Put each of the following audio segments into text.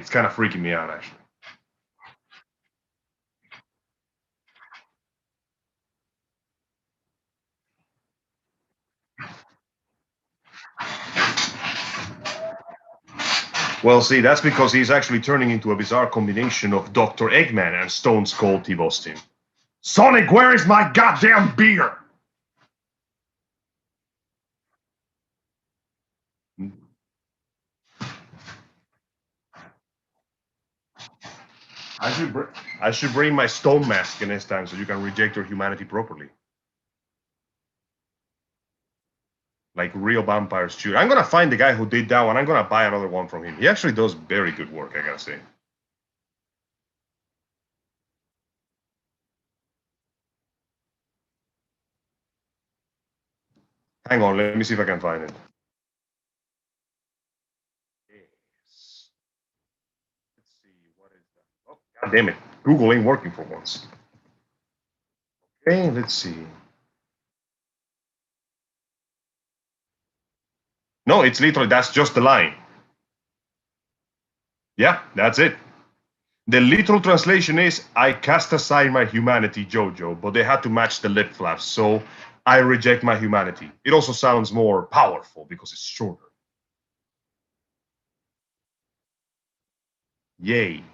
It's kind of freaking me out, actually. Well, see, that's because he's actually turning into a bizarre combination of Dr. Eggman and Stone Skull Steve Austin. Sonic, where is my goddamn beer? I should bring my stone mask next time so you can reject your humanity properly. Like real vampires shoot. I'm gonna find the guy who did that one. I'm gonna buy another one from him. He actually does very good work, I gotta say. Hang on, let me see if I can find it. Yes. Let's see, what is that? Oh, god damn it. Google ain't working for once. Okay, let's see. No, it's literally, that's just the line. Yeah, that's it. The literal translation is, I cast aside my humanity, Jojo, but they had to match the lip flaps, so I reject my humanity. It also sounds more powerful because it's shorter. Yay.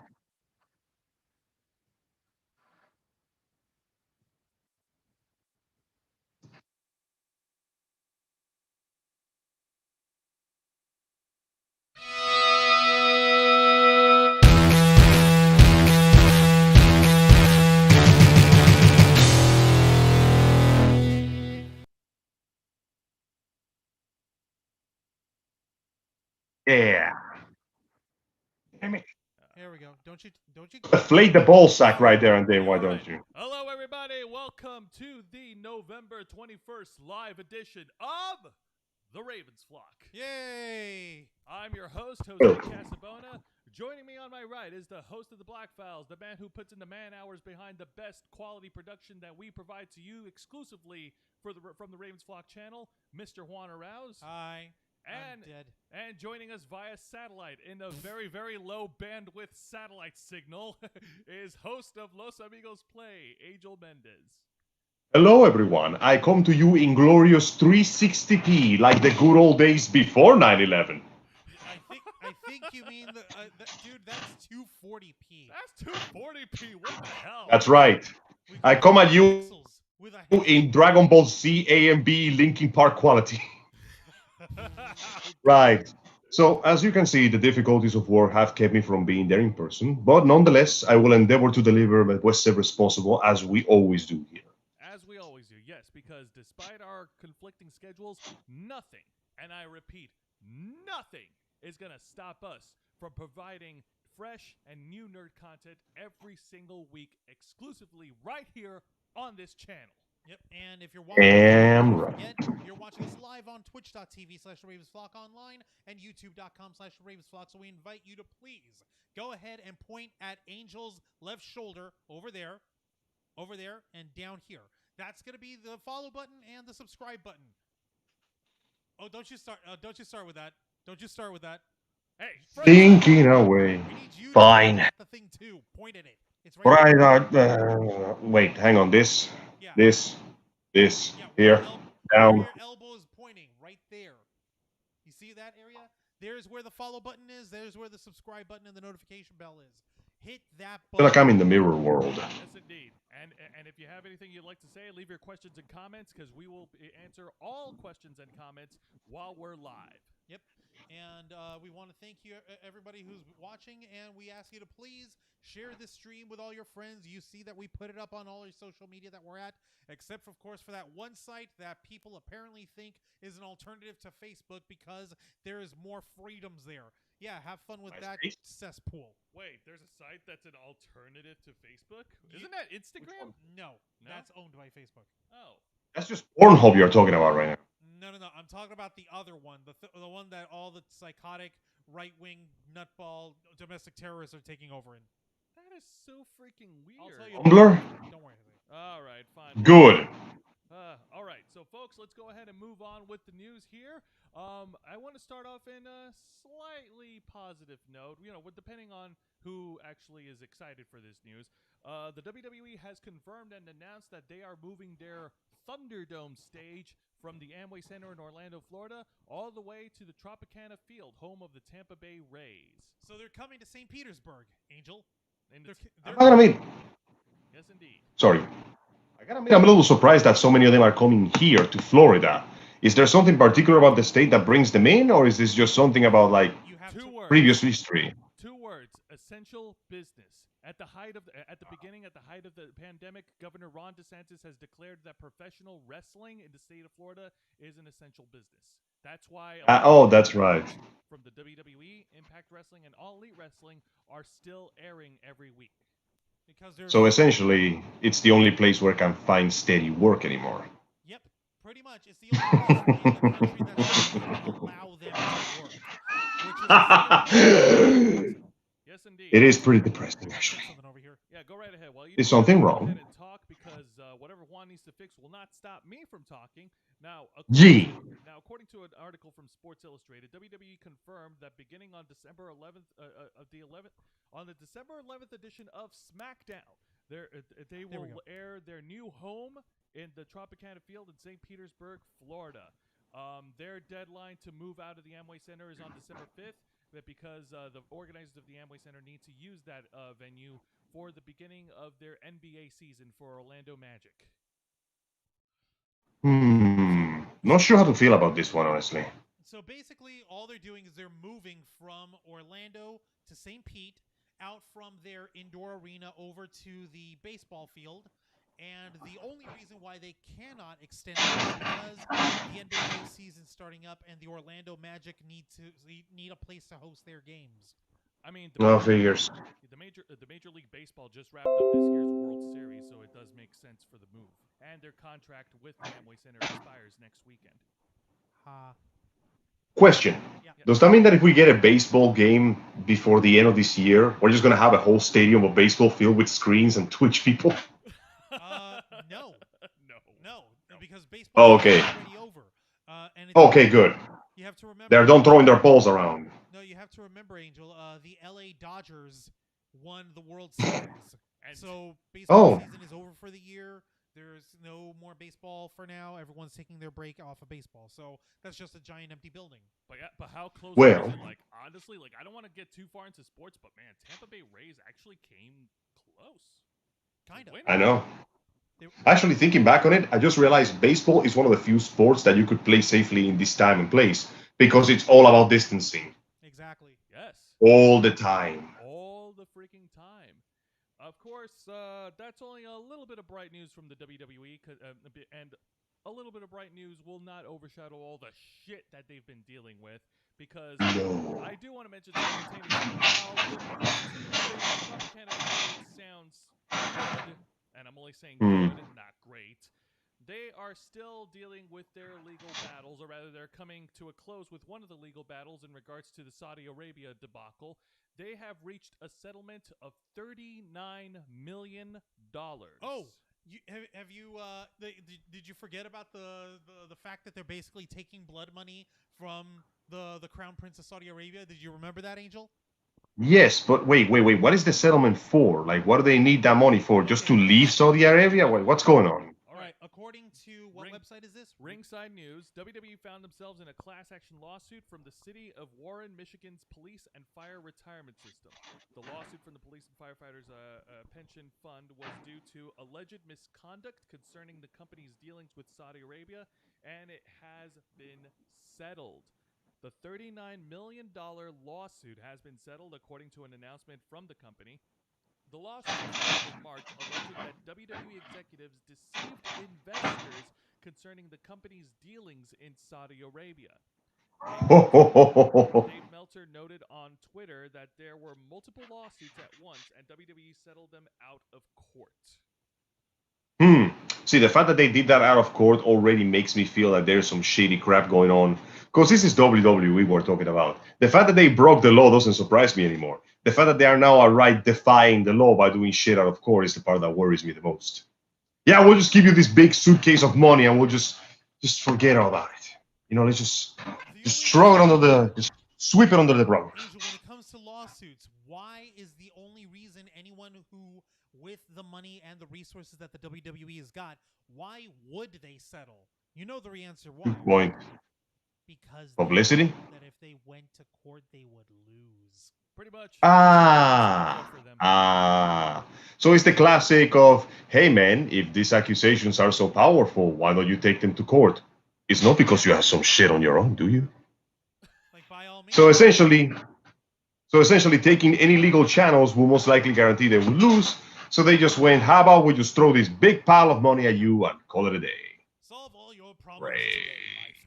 Yeah. Damn it. There we go. Don't you? Deflate the ball sack right there and then, why don't you? Hello, everybody. Welcome to the November 21st live edition of The Ravens Flock. Yay! I'm your host, Jose Casabona. Joining me on my right is the host of the Black Files, the man who puts in the man hours behind the best quality production that we provide to you exclusively from the Ravens Flock channel, Mr. Juan Arauz. Hi. And, I'm dead. and joining us via satellite in a very, very low bandwidth satellite signal is host of Los Amigos Play, Angel Mendez. Hello, everyone. I come to you in glorious 360p, like the good old days before 9/11. I think you mean dude. That's 240p. That's 240p. What the hell? That's right. I come at you in Dragon Ball Z AMB Linkin Park quality. Right. So, as you can see, the difficulties of work have kept me from being there in person, but nonetheless, I will endeavor to deliver the best service possible, as we always do here. As we always do, yes, because despite our conflicting schedules, nothing, and I repeat, nothing is going to stop us from providing fresh and new nerd content every single week exclusively right here on this channel. Yep, and if you're watching, Right. you're watching us live on twitch.tv/RavensFlock online and youtube.com/RavensFlock. So we invite you to please go ahead and point at Angel's left shoulder over there, and down here. That's going to be the follow button and the subscribe button. Oh, don't you start with that. Don't you start with that. Hey, thinking away. We need you Fine. to point at the thing too. Point at it. It's right Wait, hang on. This, yeah. this, Yeah, here, down. where your elbow is pointing, right there. You see that area? There's where the follow button is. There's where the subscribe button and the notification bell is. Hit that I feel like button. I'm in the mirror world. Yes, indeed. And if you have anything you'd like to say, leave your questions and comments because we will answer all questions and comments while we're live. Yep. And we want to thank you, everybody who's watching, and we ask you to please share this stream with all your friends. You see that we put it up on all your social media that we're at, except, of course, for that one site that people apparently think is an alternative to Facebook because there is more freedoms there. Yeah, have fun with that cesspool. Wait, there's a site that's an alternative to Facebook? Isn't that Instagram? No, that's owned by Facebook. Oh. That's just Pornhub you're talking about right now. No. I'm talking about the other one, the one that all the psychotic right-wing nutball domestic terrorists are taking over in. That is so freaking weird. I'll tell you. Tumblr? Don't worry. All right, fine. Good. All right, so folks, let's go ahead and move on with the news here. I want to start off in a slightly positive note. Depending on who actually is excited for this news. The WWE has confirmed and announced that they are moving their Thunderdome stage from the Amway Center in Orlando, Florida, all the way to the Tropicana Field, home of the Tampa Bay Rays. So they're coming to St. Petersburg, Angel. I gotta admit, Yes, indeed. sorry. I gotta admit, I'm a little surprised that so many of them are coming here to Florida. Is there something particular about the state that brings them in, or is this just something about like You have Two words. previous history? 2 words: essential business. At the height of the pandemic, Governor Ron DeSantis has declared that professional wrestling in the state of Florida is an essential business. That's why That's right. from the WWE, Impact Wrestling, and All Elite Wrestling are still airing every week. because they're So essentially, it's the only place where I can find steady work anymore. Yep, pretty much. It's the only place in the country that's going to allow them to work, which is Yes, indeed. It is pretty depressing, Fix actually. something over here. Yeah, go right ahead. While you Is do that, something I'll wrong? Go ahead and talk because whatever Juan needs to fix will not stop me from talking. Now, Yee. according to an article from Sports Illustrated, WWE confirmed that beginning on December 11th on the December 11th edition of SmackDown, they will air their new home in the Tropicana Field in St. Petersburg, Florida. Their deadline to move out of the Amway Center is on December 5th. That because the organizers of the Amway Center need to use that venue for the beginning of their NBA season for Orlando Magic. Not sure how to feel about this one, honestly. So basically, all they're doing is they're moving from Orlando to St. Pete, out from their indoor arena over to the baseball field. And the only reason why they cannot extend it is because the NBA season's starting up, and the Orlando Magic need a place to host their games. I mean, No figures. the Major League Baseball just wrapped up this year's World Series, so it does make sense for the move. And their contract with the Amway Center expires next weekend. Question. Does that mean that if we get a baseball game before the end of this year, we're just going to have a whole stadium of baseball filled with screens and Twitch people? No, because baseball is already over. And it's Okay, good. You have to remember. They're done throwing their balls around. No, you have to remember, Angel. The LA Dodgers won the World Series, and so baseball season is over for the year. There's no more baseball for now. Everyone's taking their break off of baseball, so that's just a giant empty building. But how close? Well, is it? Like honestly, I don't want to get too far into sports, but man, Tampa Bay Rays actually came close. Kind of. I know. Actually, thinking back on it, I just realized baseball is one of the few sports that you could play safely in this time and place because it's all about distancing. Exactly. Yes. All the time. All the freaking time. Of course, that's only a little bit of bright news from the WWE, and a little bit of bright news will not overshadow all the shit that they've been dealing with, because I do want to mention simultaneously how the Tropicana sounds good, and I'm only saying good, not great. They are still dealing with their legal battles, or rather they're coming to a close with one of the legal battles in regards to the Saudi Arabia debacle. They have reached a settlement of $39 million. Oh, did you forget about the fact that they're basically taking blood money from the Crown Prince of Saudi Arabia? Did you remember that, Angel? Yes, but wait. What is the settlement for? Like, what do they need that money for? Just to leave Saudi Arabia? What's going on? All right. According to what website is this? Ringside News. WWE found themselves in a class action lawsuit from the city of Warren, Michigan's police and fire retirement system. The lawsuit from the police and firefighters pension fund was due to alleged misconduct concerning the company's dealings with Saudi Arabia, and it has been settled. The $39 million lawsuit has been settled, according to an announcement from the company. The lawsuit filed in March alleged that WWE executives deceived investors concerning the company's dealings in Saudi Arabia. Dave Meltzer noted on Twitter that there were multiple lawsuits at once, and WWE settled them out of court. See, the fact that they did that out of court already makes me feel that there's some shady crap going on. Because this is WWE we're talking about. The fact that they broke the law doesn't surprise me anymore. The fact that they are now outright defying the law by doing shit out of court is the part that worries me the most. Yeah, we'll just give you this big suitcase of money, and we'll just forget all about it. You know, let's just throw it under the, just sweep it under the rug. Angel, when it comes to lawsuits, why is the only reason anyone who, with the money and the resources that the WWE has got, why would they settle? You know the answer why. Good point. Because Publicity? they know that if they went to court, they would lose. Pretty much. For them. So it's the classic of, hey man, if these accusations are so powerful, why don't you take them to court? It's not because you have some shit on your own, do you? Like, by all means. So essentially, taking any legal channels will most likely guarantee they will lose. So they just went, how about we just throw this big pile of money at you and call it a day? Solve all your problems today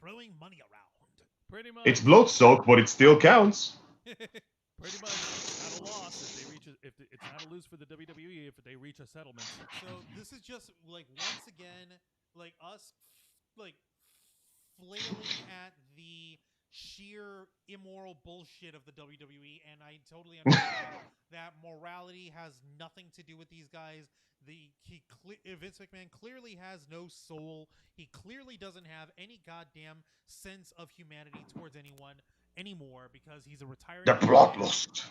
by throwing money around. Pretty much. It's blood-soaked, but it still counts. Pretty much. It's not a loss if they reach it's not a lose for the WWE if they reach a settlement. So this is just like once again, like us, like flailing at the sheer immoral bullshit of the WWE, and I totally understand that morality has nothing to do with these guys. Vince McMahon clearly has no soul. He clearly doesn't have any goddamn sense of humanity towards anyone anymore because he's a retired. They're bloodlust.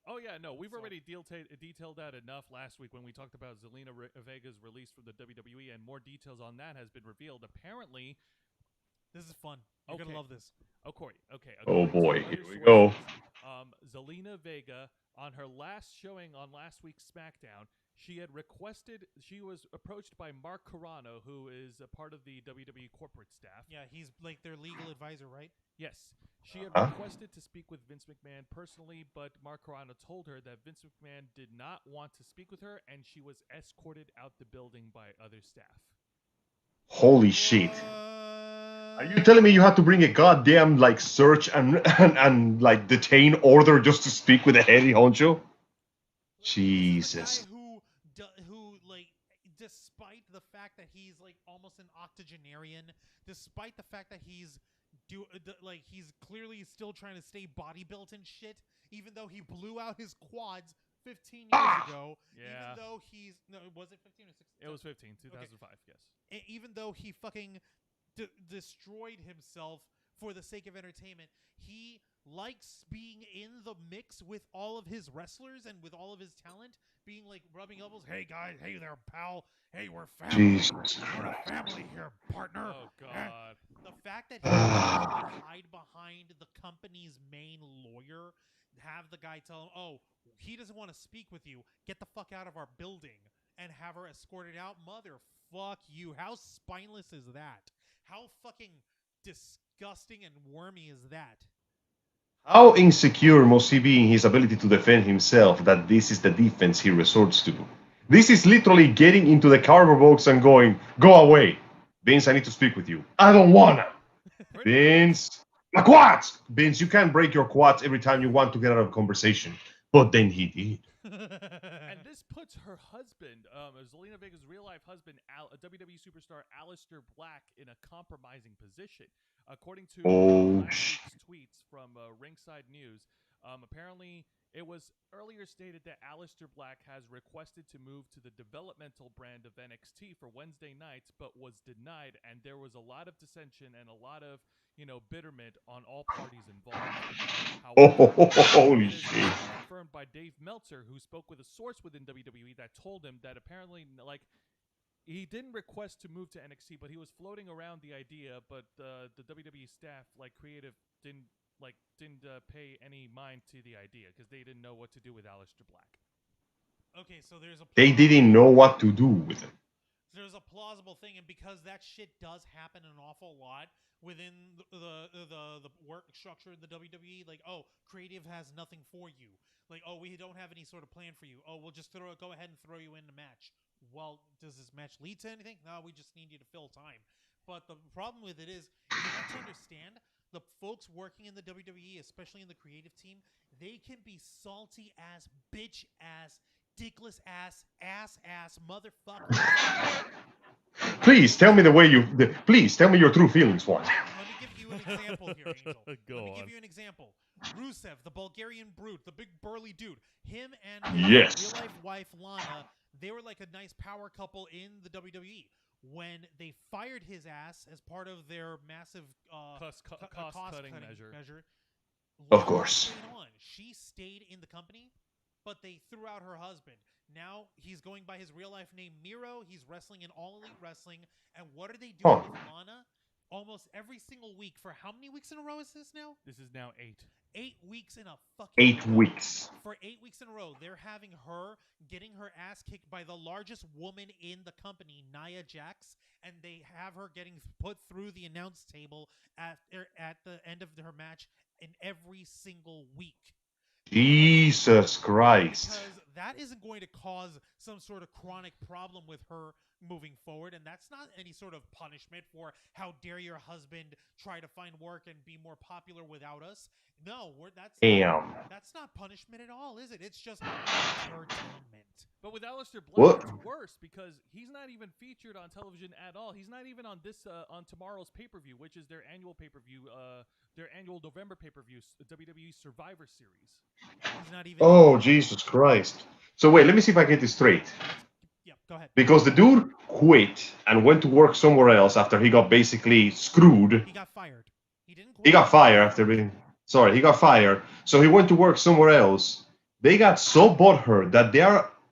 Oh yeah, no, we've already detailed that enough last week when we talked about Zelina Vega's release from the WWE, and more details on that has been revealed. Apparently, this is fun. You're gonna love this. Okay. Oh boy, here we go. Zelina Vega, on her last showing on last week's SmackDown, she was approached by Mark Carrano, who is a part of the WWE corporate staff. Yeah, he's like their legal advisor, right? Yes. She had requested to speak with Vince McMahon personally, but Mark Carrano told her that Vince McMahon did not want to speak with her, and she was escorted out the building by other staff. Holy shit. Are you telling me you had to bring a goddamn like search and like detain order just to speak with a heady honcho? Jesus. This is a guy who like, despite the fact that he's like almost an octogenarian, despite the fact that he's clearly still trying to stay body built and shit, even though he blew out his quads 15 years ago. Yeah. Even though was it 15 or 16? It was 15, 2005, okay. Yes. Even though he fucking destroyed himself for the sake of entertainment, he likes being in the mix with all of his wrestlers and with all of his talent, being like rubbing elbows. Hey guys, hey there, pal. Hey, we're family. Jesus. We're a family here, partner. Oh God. The fact that he can hide behind the company's main lawyer, have the guy tell him, "Oh, he doesn't want to speak with you. Get the fuck out of our building," and have her escorted out. Motherfuck you. How spineless is that? How fucking disgusting and wormy is that? How insecure must he be in his ability to defend himself that this is the defense he resorts to? This is literally getting into the cardboard box and going, go away. Vince, I need to speak with you. I don't wanna. Vince, my quads! Vince, you can't break your quads every time you want to get out of a conversation. But then he did. And this puts her husband, Zelina Vega's real-life husband, WWE superstar Aleister Black, in a compromising position. According to last week's tweets from Ringside News, apparently it was earlier stated that Aleister Black has requested to move to the developmental brand of NXT for Wednesday nights, but was denied, and there was a lot of dissension and a lot of, bitterment on all parties involved. However, holy it is shit. confirmed by Dave Meltzer, who spoke with a source within WWE that told him that apparently, he didn't request to move to NXT, but he was floating around the idea, but the WWE staff, creative, didn't pay any mind to the idea because they didn't know what to do with Aleister Black. Okay, so they didn't know what to do with it. There's a plausible thing, and because that shit does happen an awful lot within the work structure of the WWE, creative has nothing for you. We don't have any sort of plan for you. We'll just go ahead and throw you in the match. Well, does this match lead to anything? No, we just need you to fill time. But the problem with it is, you have to understand, the folks working in the WWE, especially in the creative team, they can be salty ass, bitch ass, dickless ass, ass motherfucker. Please tell me please tell me your true feelings, Juan. Let me give you an example here, Angel. Let me give you an example. Rusev, the Bulgarian brute, the big burly dude, him and Yes. his real-life wife, Lana, They were like a nice power couple in the WWE. When they fired his ass as part of their massive cost-cutting measure. Of course. She stayed in the company, but they threw out her husband. Now he's going by his real life name, Miro. He's wrestling in All Elite Wrestling. And what are they doing with Lana? Almost every single week. For how many weeks in a row is this now? This is now 8. 8 weeks in a fucking 8 weeks. For 8 weeks in a row, they're having her getting her ass kicked by the largest woman in the company, Nia Jax, and they have her getting put through the announce table at the end of her match in every single week. Jesus Christ. Because that isn't going to cause some sort of chronic problem with her moving forward, and that's not any sort of punishment for how dare your husband try to find work and be more popular without us. No, that's not punishment at all, is it? It's just entertainment. But with Aleister Black, What? it's worse because he's not even featured on television at all. He's not even on this on tomorrow's pay-per-view, which is their annual pay-per-view, their annual November pay-per-view, WWE Survivor Series. He's not even. Oh, Jesus Christ. So wait, let me see if I get this straight. Yeah, go ahead. Because the dude quit and went to work somewhere else after he got basically screwed. He got fired. He didn't quit. He got fired after being... Sorry, he got fired. So he went to work somewhere else. They got so butthurt that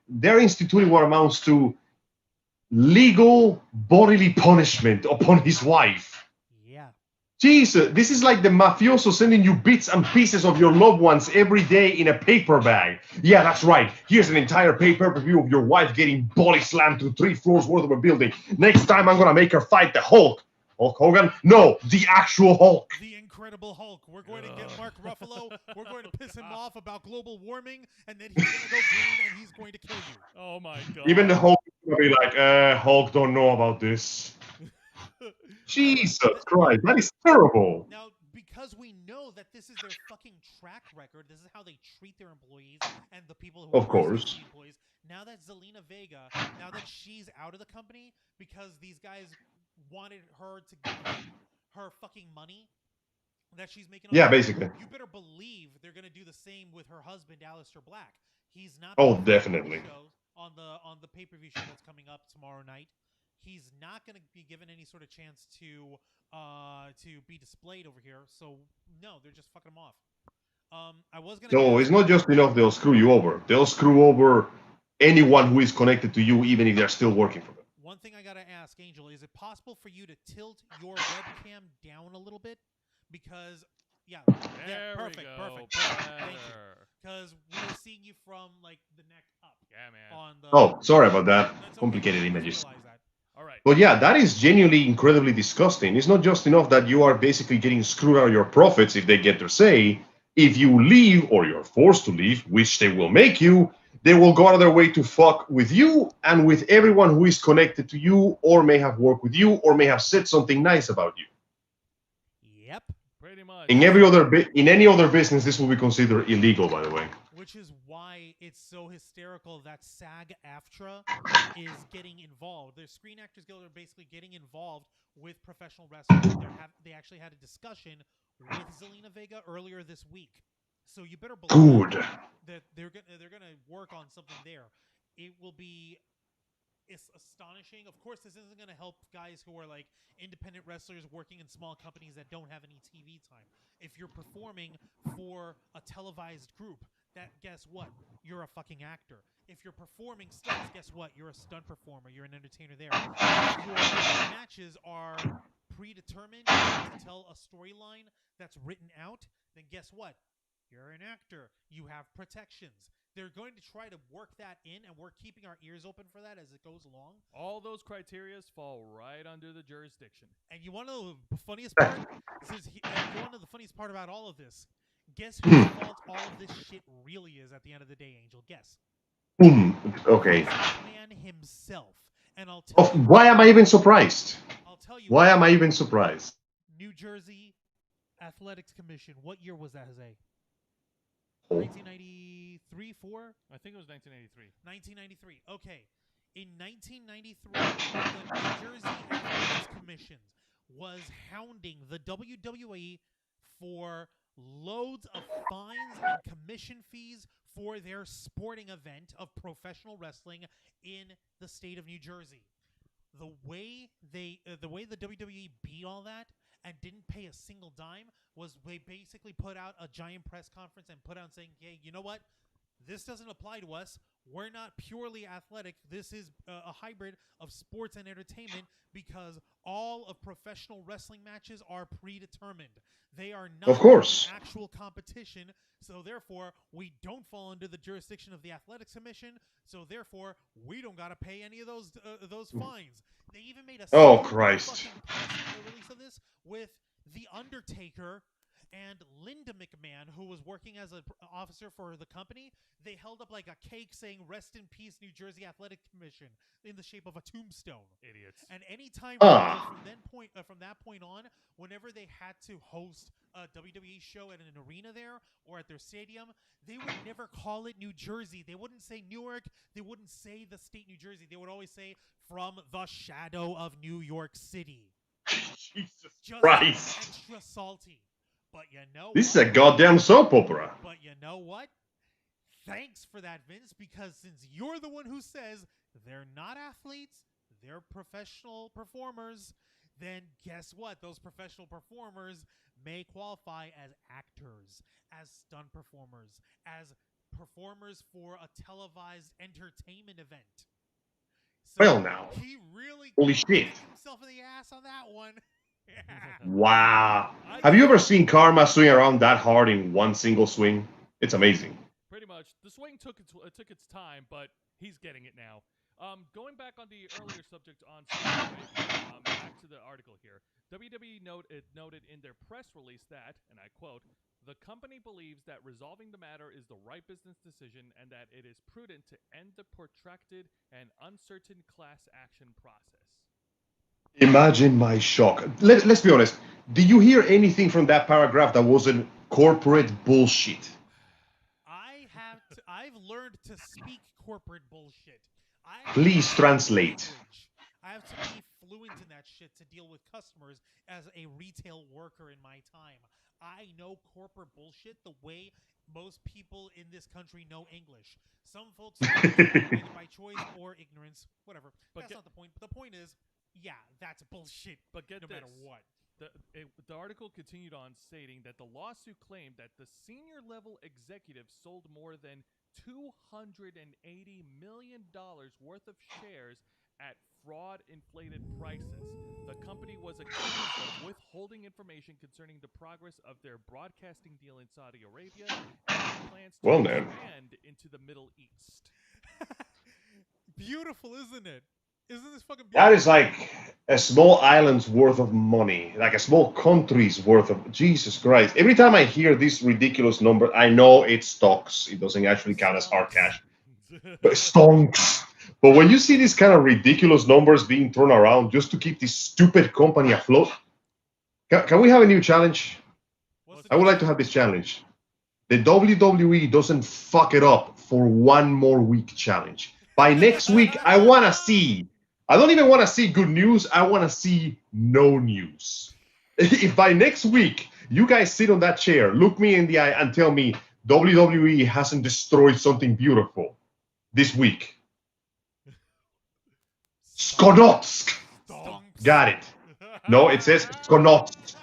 they're instituting what amounts to legal bodily punishment upon his wife. Yeah. Jesus, this is like the mafioso sending you bits and pieces of your loved ones every day in a paper bag. Yeah, that's right. Here's an entire pay-per-view of your wife getting body slammed through 3 floors worth of a building. Next time I'm gonna make her fight the Hulk. Hulk Hogan? No, the actual Hulk. The Incredible Hulk. We're going to get Mark Ruffalo. We're going to piss him off about global warming, and then he's going to go green and he's going to kill you. Oh my God. Even the Hulk will be like, Hulk don't know about this. Jesus Christ, that is terrible. Now, because we know that this is their fucking track record, this is how they treat their employees and the people who Of course. the employees. Now that Zelina Vega, now that she's out of the company because these guys wanted her to give her fucking money that she's making. Yeah, basically. You better believe they're gonna do the same with her husband, Aleister Black. He's not. Oh, definitely. On the pay-per-view show that's coming up tomorrow night, he's not gonna be given any sort of chance to be displayed over here. So no, they're just fucking him off. I was gonna. No, it's not just enough they'll screw you over. They'll screw over anyone who is connected to you, even if they're still working for them. One thing I gotta ask, Angel, is it possible for you to tilt your webcam down a little bit? Because, yeah, perfect. Thank you. Because we were seeing you from like the neck up. Yeah, man. On the. Oh, sorry about that. That's Complicated okay. images. All right. But yeah, that is genuinely incredibly disgusting. It's not just enough that you are basically getting screwed out of your profits if they get their say. If you leave, or you're forced to leave, which they will make you, they will go out of their way to fuck with you and with everyone who is connected to you or may have worked with you or may have said something nice about you. Yep. Pretty much. In any other business, this will be considered illegal, by the way. Which is why it's so hysterical that SAG-AFTRA is getting involved. The Screen Actors Guild are basically getting involved with professional wrestlers. They actually had a discussion with Zelina Vega earlier this week. So you better believe that they're gonna work on something there. It will be. It's astonishing. Of course, this isn't going to help guys who are like independent wrestlers working in small companies that don't have any TV time. If you're performing for a televised group, guess what? You're a fucking actor. If you're performing stunts, guess what? You're a stunt performer. You're an entertainer there. If your matches are predetermined to tell a storyline that's written out, then guess what? You're an actor. You have protections. They're going to try to work that in, and we're keeping our ears open for that as it goes along. All those criterias fall right under the jurisdiction. And you want to know the funniest part? You want to know the funniest part about all of this? Guess whose fault all of this shit really is at the end of the day, Angel? Guess. Okay. Man himself. And I'll tell you. Why am I even surprised? I'll tell you. Why am I even surprised? New Jersey Athletics Commission. What year was that, Jose? 1993, 4? I think it was 1983. 1993. Okay. In 1993, the New Jersey Athletics Commission was hounding the WWE for loads of fines and commission fees for their sporting event of professional wrestling in the state of New Jersey. The way the WWE beat all that and didn't pay a single dime was they basically put out a giant press conference and put out saying, hey, you know what? This doesn't apply to us. We're not purely athletic. This is a hybrid of sports and entertainment because all of professional wrestling matches are predetermined. They are not Of course. actual competition, so therefore we don't fall under the jurisdiction of the Athletics Commission, so therefore we don't got to pay any of those fines. They even made a Christ. fucking press release of this with The Undertaker and Linda McMahon, who was working as an officer for the company. They held up like a cake saying "Rest in Peace, New Jersey Athletic Commission" in the shape of a tombstone. Idiots. And anytime from that point on, whenever they had to host a WWE show at an arena there or at their stadium, they would never call it New Jersey. They wouldn't say Newark. They wouldn't say the state New Jersey. They would always say "from the shadow of New York City." Jesus Just Christ. extra salty. But you know This is what? a goddamn soap opera. But you know what? Thanks for that, Vince, because since you're the one who says they're not athletes, they're professional performers, then guess what? Those professional performers may qualify as actors, as stunt performers, as performers for a televised entertainment event. So Well, now. he really Holy shit. kicked himself in the ass on that one. Wow. Have you ever seen Karma swing around that hard in one single swing? It's amazing. Pretty much. The swing took its time, but he's getting it now. Going back on the earlier subject on Stargate, back to the article here. WWE noted in their press release that, and I quote, "The company believes that resolving the matter is the right business decision and that it is prudent to end the protracted and uncertain class action process." Imagine my shock. Let's be honest. Did you hear anything from that paragraph that wasn't corporate bullshit? I've learned to speak corporate bullshit. Please translate. I have to be fluent in that shit to deal with customers as a retail worker in my time. I know corporate bullshit the way most people in this country know English. Some folks either by choice or ignorance, whatever. But that's not the point. But the point is, yeah, that's bullshit. But get no this. matter what. The article continued on stating that the lawsuit claimed that the senior level executive sold more than $280 million worth of shares at fraud-inflated prices. The company was accused of withholding information concerning the progress of their broadcasting deal in Saudi Arabia and plans to expand into the Middle East. Beautiful, isn't it? Isn't this fucking beautiful? That is like a small island's worth of money, like a small country's worth of. Jesus Christ. Every time I hear this ridiculous number, I know it's stocks. It doesn't actually count as hard cash. But stonks. But when you see these kind of ridiculous numbers being thrown around just to keep this stupid company afloat, can we have a new challenge? I would like to have this challenge. The WWE doesn't fuck it up for one more week challenge. By next week, I want to see. I don't even want to see good news. I want to see no news. If by next week you guys sit on that chair, look me in the eye, and tell me WWE hasn't destroyed something beautiful this week. Skonotsk. Got it. No, it says Skonotsk.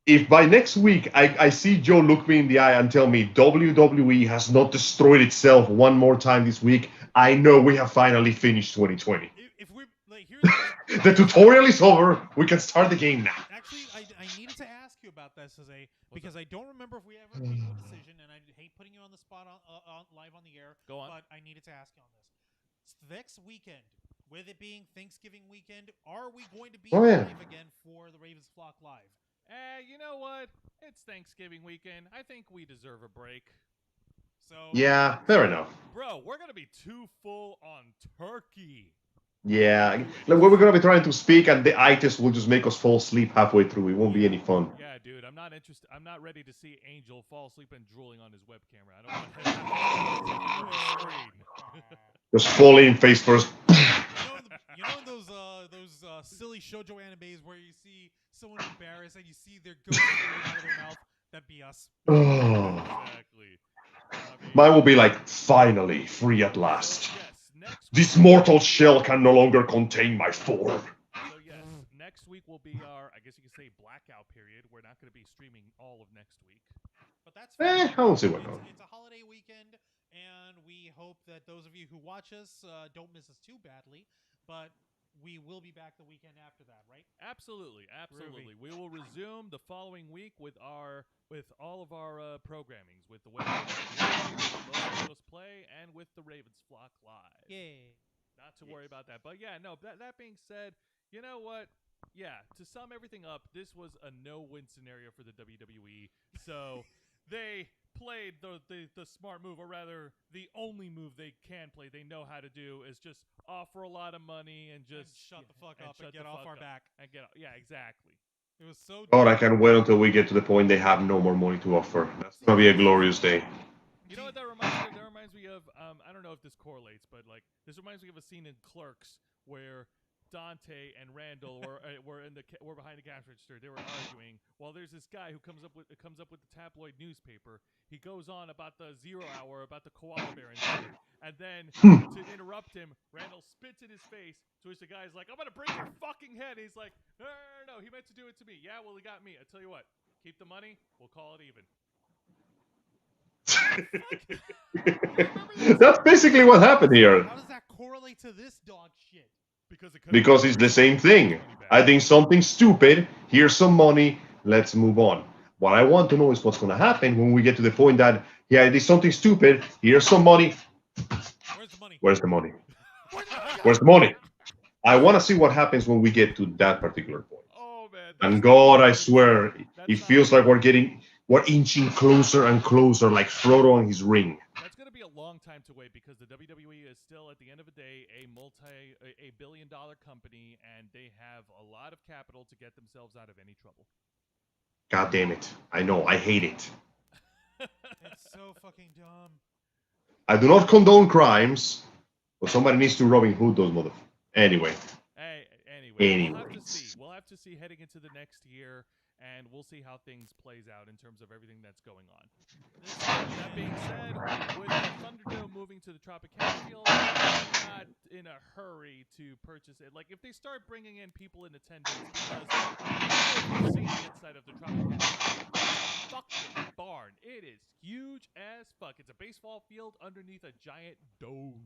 If by next week I see Joe look me in the eye and tell me WWE has not destroyed itself one more time this week, I know we have finally finished 2020. If we like, The tutorial is over. We can start the game now. Actually, I needed to ask you about this because I don't remember if we ever came to a decision, and I hate putting you on the spot live on the air. Go on. But I needed to ask you on this. Next weekend, with it being Thanksgiving weekend, are we going to be live again for the Ravens Flock Live? You know what? It's Thanksgiving weekend. I think we deserve a break. So Yeah, fair enough. Bro, we're going to be too full on turkey. Yeah, like we're gonna be trying to speak, and the itis will just make us fall asleep halfway through. It won't be any fun. Yeah, dude, I'm not interested. I'm not ready to see Angel fall asleep and drooling on his web camera. I don't want him on the screen. Just fall in face first. You know those silly shoujo animes where you see someone embarrassed and you see their ghost out of their mouth? That'd be us. Oh. Exactly. Mine will be like, finally, free at last. Yes, next This week- mortal shell can no longer contain my form. So yes, next week will be our, I guess you could say, blackout period. We're not going to be streaming all of next week. But that's I don't see what going. it's a holiday weekend, and we hope that those of you who watch us don't miss us too badly. But we will be back the weekend after that, right? Absolutely. We will resume the following week with all of our programmings, with the Cosplay, and with the Ravens Flock Live. Yay! Not to worry about that. But yeah, no. That being said, you know what? Yeah, to sum everything up, this was a no-win scenario for the WWE. So they played the smart move, or rather, the only move they can play, they know how to do, is just offer a lot of money and just shut the fuck up and get off our back. And get yeah, exactly. It was so. God, I can't wait until we get to the point they have no more money to offer. That's gonna be a glorious day. You know what that reminds me of? That reminds me of, I don't know if this correlates, but like this reminds me of a scene in Clerks where Dante and Randall were behind the cash register. They were arguing. Well, there's this guy who comes up with the tabloid newspaper. He goes on about the 0 hour, about the koala bear and shit. And then to interrupt him, Randall spits in his face. To which the guy's like, "I'm gonna break your fucking head." And he's like, "No, he meant to do it to me." "Yeah, well, he got me. I tell you what, keep the money. We'll call it even." That's basically what happened here. How does that correlate to this dog shit? Because it's the same thing. I think something stupid, here's some money, let's move on. What I want to know is what's going to happen when we get to the point that, yeah, it is something stupid, here's some money. Where's the money? Where's the money? Where's the money? I want to see what happens when we get to that particular point. Oh, man. And God, I swear, it feels like we're inching closer and closer, like Frodo on his ring. That's going to be a long time to wait because the WWE is still, at the end of the day, a billion-dollar company, and they have a lot of capital to get themselves out of any trouble. God damn it. I know, I hate it. It's so fucking dumb. I do not condone crimes, but somebody needs to Robin Hood those motherfuckers. Anyway. Anyways. We'll have to see heading into the next year, and we'll see how things plays out in terms of everything that's going on. That being said, with the Thunderdome moving to the Tropicana field, I'm not in a hurry to purchase it. Like, if they start bringing in people in attendance, because you've seen the inside of the Tropicana fucking barn. It is huge as fuck. It's a baseball field underneath a giant dome.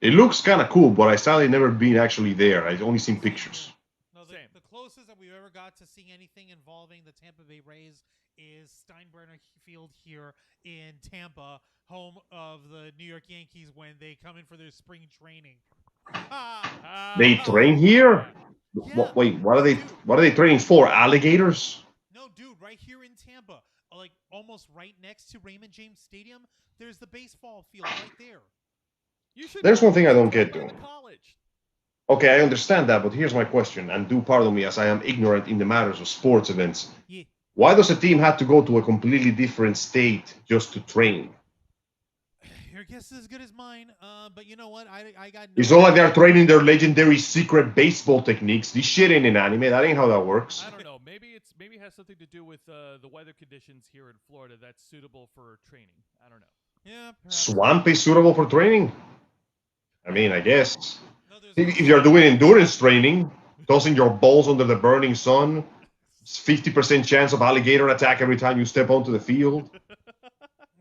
It looks kind of cool, but I sadly never been actually there. I've only seen pictures. No, the closest that we've ever got to seeing anything involving the Tampa Bay Rays is Steinbrenner Field here in Tampa, home of the New York Yankees when they come in for their spring training. They train here? Yeah. Wait, what are they training for? Alligators? No, dude, right here in Tampa, like almost right next to Raymond James Stadium, there's the baseball field right there. There's one thing I don't get, though. College. Okay, I understand that, but here's my question, and do pardon me as I am ignorant in the matters of sports events. Yeah. Why does a team have to go to a completely different state just to train? Your guess is as good as mine, but you know what? I got. It's not like they're training their legendary secret baseball techniques. This shit ain't in anime. That ain't how that works. I don't know. Maybe it has something to do with the weather conditions here in Florida that's suitable for training. I don't know. Yeah. Swamp is suitable for training? I mean, I guess. No, If you're doing endurance training, tossing your balls under the burning sun, 50% chance of alligator attack every time you step onto the field.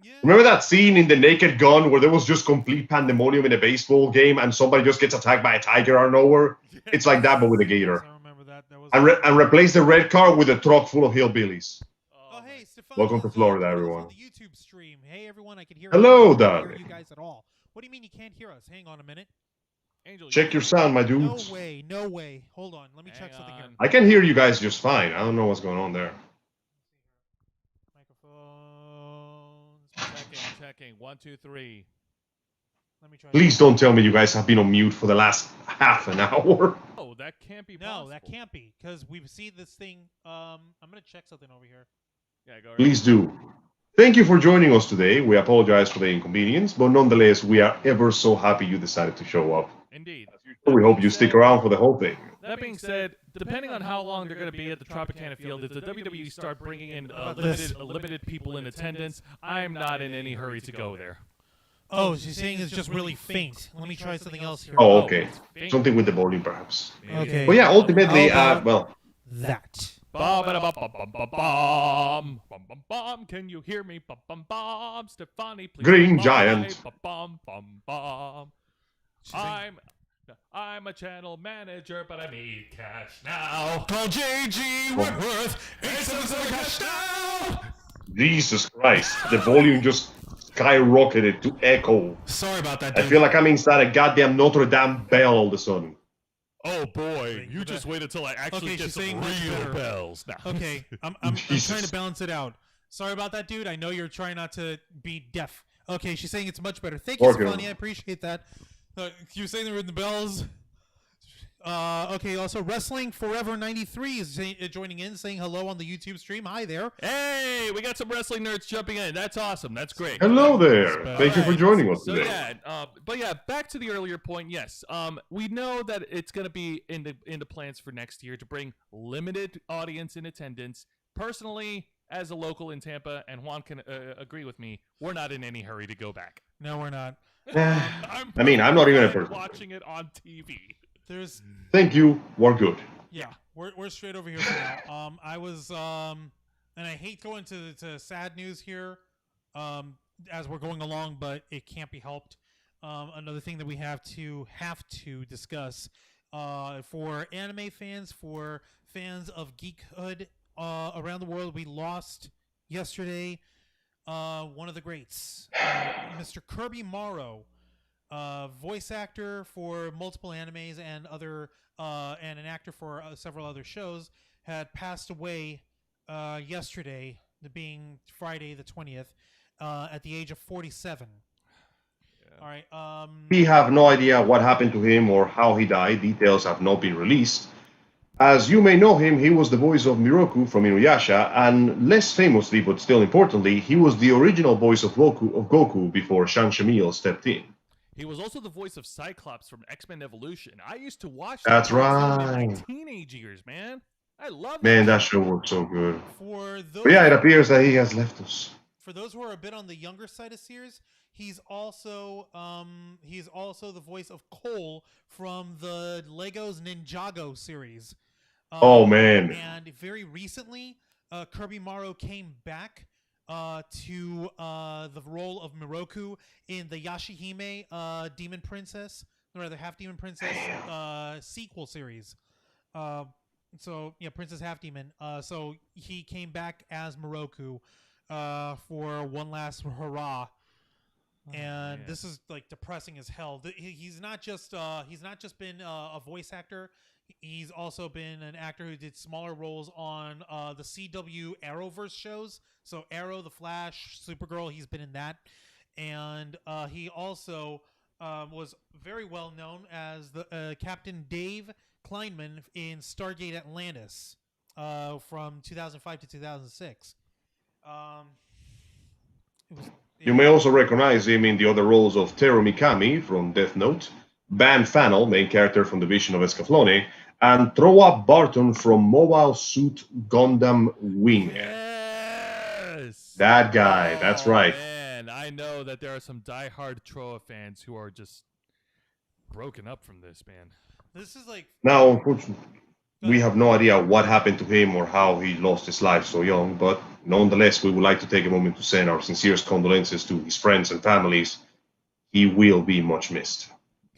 Yeah. Remember that scene in The Naked Gun where there was just complete pandemonium in a baseball game and somebody just gets attacked by a tiger out of nowhere? It's like that, but with a gator. I remember that. That was. And replace the red car with a truck full of hillbillies. Oh, hey, Stefan. Welcome to Florida, everyone. On the YouTube stream. Hey, everyone, I can hear. Hello, you. I can't darling. hear you guys at all. What do you mean you can't hear us? Hang on a minute. Angel, Check your sound, my dudes. No way, no way. Hold on, let me check something here. I can hear you guys just fine. I don't know what's going on there. Microphones. Checking. 1, 2, 3. Let me try. Please don't tell me you guys have been on mute for the last half an hour. Oh, that can't be possible. No, that can't be, because we've seen this thing. I'm gonna check something over here. Yeah, go ahead. Please do. Thank you for joining us today. We apologize for the inconvenience, but nonetheless, we are ever so happy you decided to show up. Indeed. We hope you stick around for the whole thing. That being said, depending on how long they're going to be at the Tropicana field, if the WWE start bringing in limited people in attendance, I'm not in any hurry to go there. Oh, she's saying it's just really faint. Let me try something else here. Oh, okay. Something with the volume, perhaps. Okay. But yeah, ultimately, well. That. Can you hear me? Stefani, please. Green Giant. I'm a channel manager, but I need cash now. Call JG Wentworth. 877 cash now. Jesus Christ, the volume just skyrocketed to echo. Sorry about that, dude. I feel like I'm inside a goddamn Notre Dame bell all of a sudden. Oh boy, you just wait until I actually get some real bells. Now. Okay, I'm trying to balance it out. Sorry about that, dude. I know you're trying not to be deaf. Okay, she's saying it's much better. Thank you, Stefani. I appreciate that. You were saying they were in the bells. Okay, also Wrestling Forever 93 is joining in, saying hello on the YouTube stream. Hi there. Hey, we got some wrestling nerds jumping in. That's awesome. That's great. Hello there. Thank you for joining us today. But yeah, back to the earlier point. Yes, we know that it's going to be in the plans for next year to bring limited audience in attendance. Personally, as a local in Tampa, and Juan can agree with me, we're not in any hurry to go back. No, we're not. I'm not even a person. Watching it on TV. Thank you. We're good. Yeah, we're straight over here for now. I was and I hate going to sad news here, as we're going along, but it can't be helped. Another thing that we have to discuss, for anime fans, for fans of geekhood around the world, we lost yesterday one of the greats, Mr. Kirby Morrow. Voice actor for multiple animes and and an actor for several other shows, had passed away yesterday, being Friday the 20th, at the age of 47. Yeah. All right. We have no idea what happened to him or how he died. Details have not been released. As you may know him, he was the voice of Miroku from Inuyasha, and less famously, but still importantly, he was the original voice of Goku before Sean Shamil stepped in. He was also the voice of Cyclops from X-Men Evolution. I used to watch that in my teenage years, man. I love that show was so good. But yeah, it appears that he has left us. For those who are a bit on the younger side of Sears, he's also the voice of Cole from the Legos Ninjago series. Oh man! And very recently, Kirby Morrow came back to the role of Miroku in the Yashihime Demon Princess, or rather Half Demon Princess sequel series. So yeah, Princess Half Demon. So he came back as Miroku for one last hurrah. And this is like depressing as hell. He's not just been a voice actor. He's also been an actor who did smaller roles on the CW Arrowverse shows. So Arrow, The Flash, Supergirl, he's been in that. And he also was very well known as the Captain Dave Kleinman in Stargate Atlantis from 2005 to 2006. You may also recognize him in the other roles of Teru Mikami from Death Note, Ban Fannel, main character from the Vision of Escaflowne, and Troa Barton from Mobile Suit Gundam Wing. Yes! That guy, that's right. Man, I know that there are some diehard Troa fans who are just broken up from this, man. This is like... Now, unfortunately, we have no idea what happened to him or how he lost his life so young, but nonetheless, we would like to take a moment to send our sincerest condolences to his friends and families. He will be much missed.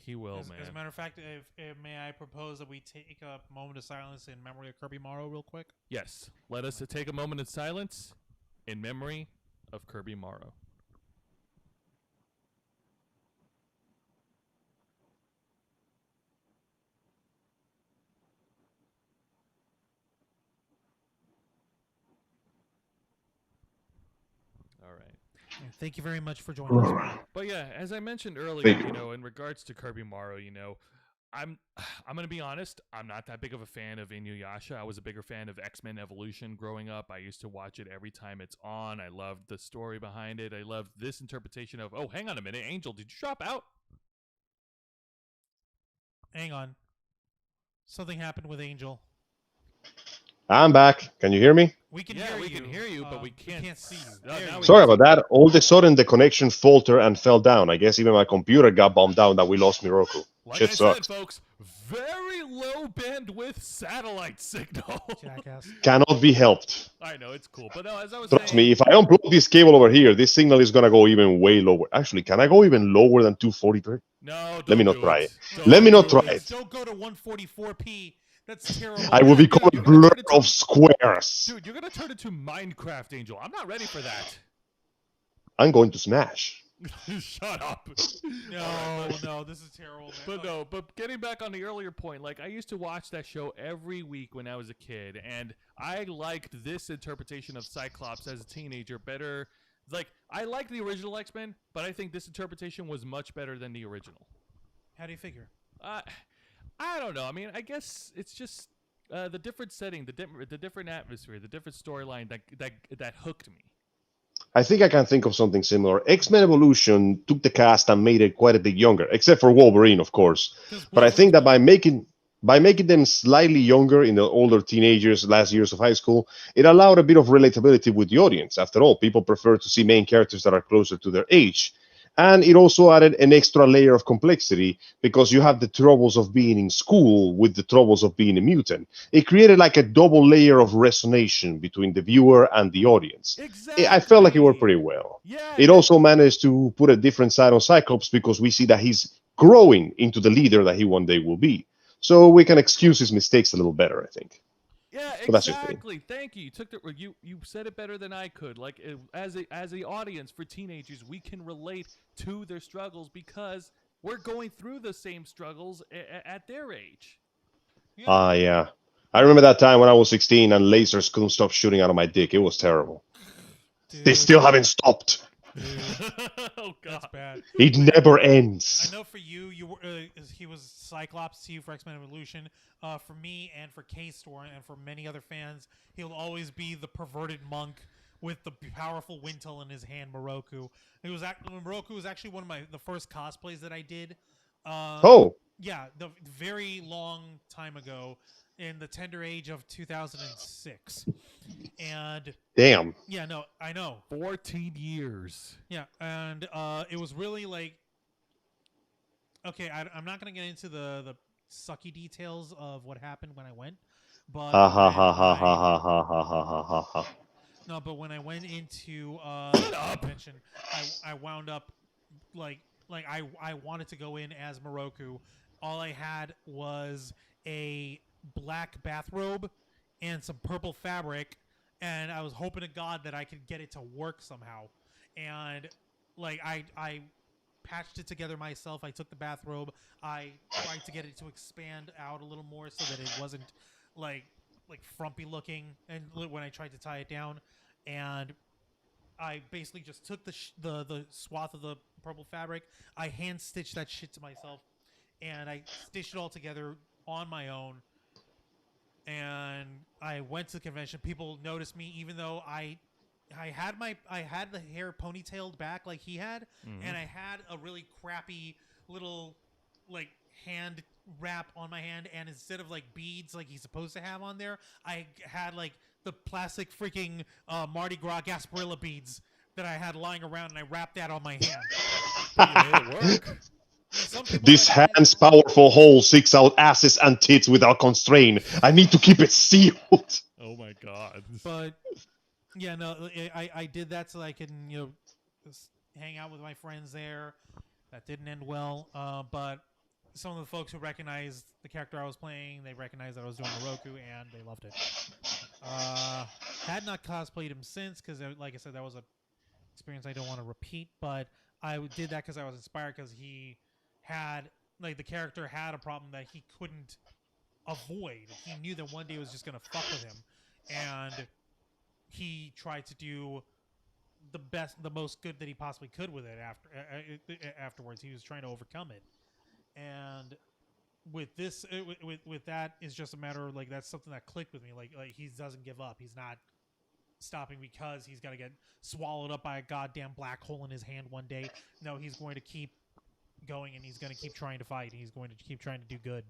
He will, man. As a matter of fact, if may I propose that we take a moment of silence in memory of Kirby Morrow real quick? Yes. Let us take a moment of silence in memory of Kirby Morrow. Thank you very much for joining us. But yeah, as I mentioned earlier, in regards to Kirby Morrow, I'm gonna be honest, I'm not that big of a fan of Inuyasha. I was a bigger fan of X-Men Evolution growing up. I used to watch it every time it's on. I loved the story behind it. I loved this interpretation of, oh, hang on a minute, Angel, did you drop out? Hang on. Something happened with Angel. I'm back. Can you hear me? We can Yeah, hear we you. can hear you, but we can't see you. No, There now you we go. Sorry about that. All of a sudden, the connection faltered and fell down. I guess even my computer got bombed down that we lost Miroku. Like Shit I sucks. said, folks, very low bandwidth satellite signal. Jackass. Cannot be helped. I know, it's cool. But no, as I was Trust saying, me, if I unplug this cable over here, this signal is gonna go even way lower. Actually, can I go even lower than 243? no, Let me don't not do try it. it. Don't Let me not do try it. Don't go to 144p. That's terrible. I will become a Dude, you're gonna blur turn into- of squares. Dude, you're gonna turn into Minecraft Angel. I'm not ready for that. I'm going to smash. Shut up. No, this is terrible. Man. But no, but getting back on the earlier point, like I used to watch that show every week when I was a kid, and I liked this interpretation of Cyclops as a teenager better. Like I liked the original X-Men, but I think this interpretation was much better than the original. How do you figure? I don't know. I mean, I guess it's just the different setting, the different atmosphere, the different storyline that hooked me. I think I can think of something similar. X-Men Evolution took the cast and made it quite a bit younger, except for Wolverine, of course. But I think that by making them slightly younger in the older teenagers, last years of high school, it allowed a bit of relatability with the audience. After all, people prefer to see main characters that are closer to their age. And it also added an extra layer of complexity because you have the troubles of being in school with the troubles of being a mutant. It created like a double layer of resonation between the viewer and the audience. Exactly. I felt like it worked pretty well. Yeah. It also managed to put a different side on Cyclops because we see that he's growing into the leader that he one day will be. So we can excuse his mistakes a little better, I think. Yeah, But that's just me. exactly. Thank you. You said it better than I could. Like as a audience for teenagers, we can relate to their struggles because we're going through the same struggles at their age. Yeah. I remember that time when I was 16 and lasers couldn't stop shooting out of my dick. It was terrible. Dude, They still haven't stopped. Oh God, that's bad. It never ends. I know for you, he was Cyclops to you for X-Men Evolution. For me and for K-Store and for many other fans, he'll always be the perverted monk with the powerful Wintel in his hand, Miroku. Miroku was actually one of the first cosplays that I did. Oh. Yeah, the very long time ago in the tender age of 2006. And Damn. yeah, no, I know. 14 years. Yeah, and it was really like, okay, I'm not going to get into the sucky details of what happened when I went, but Ha ha ha ha ha ha ha ha ha ha ha. no, but when I went into convention, I wound up like I wanted to go in as Miroku. All I had was a black bathrobe and some purple fabric, and I was hoping to God that I could get it to work somehow. And like I patched it together myself. I took the bathrobe. I tried to get it to expand out a little more so that it wasn't like frumpy looking. And when I tried to tie it down, and I basically just took the swath of the purple fabric. I hand stitched that shit to myself, and I stitched it all together on my own. And I went to the convention. People noticed me, even though I had the hair ponytailed back like he had, and I had a really crappy little like hand wrap on my hand, and instead of like beads like he's supposed to have on there, I had like the plastic freaking Mardi Gras Gasparilla beads that I had lying around, and I wrapped that on my hand. But you made it work. This hand's powerful hole seeks out asses and tits without constraint. I need to keep it sealed. Oh my God. But yeah, no, I did that so I can just hang out with my friends there. That didn't end well. But some of the folks who recognized the character I was playing, they recognized that I was doing Miroku, and they loved it. Had not cosplayed him since because, like I said, that was an experience I don't want to repeat. But I did that because I was inspired because he had the character had a problem that he couldn't avoid. He knew that one day it was just gonna fuck with him, and he tried to do the most good that he possibly could with it. Afterwards, he was trying to overcome it, and with this, with that, it's just a matter of that's something that clicked with me. Like he doesn't give up. He's not stopping because he's gonna get swallowed up by a goddamn black hole in his hand one day. No, he's going to keep going, and he's going to keep trying to fight. And he's going to keep trying to do good.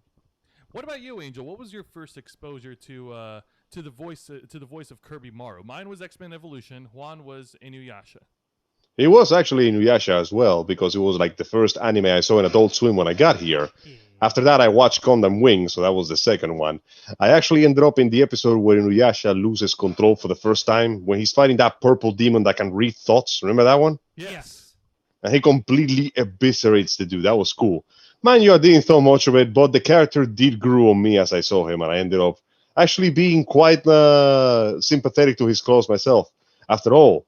What about you, Angel? What was your first exposure to the voice of Kirby Morrow? Mine was X-Men Evolution. Juan was Inuyasha. It was actually Inuyasha as well, because it was like the first anime I saw in Adult Swim when I got here. Yeah. After that, I watched Gundam Wing, so that was the second one. I actually ended up in the episode where Inuyasha loses control for the first time, when he's fighting that purple demon that can read thoughts. Remember that one? Yes. And he completely eviscerates the dude. That was cool. Mind you, I didn't thought much of it, but the character did grow on me as I saw him, and I ended up actually being quite sympathetic to his cause myself. After all,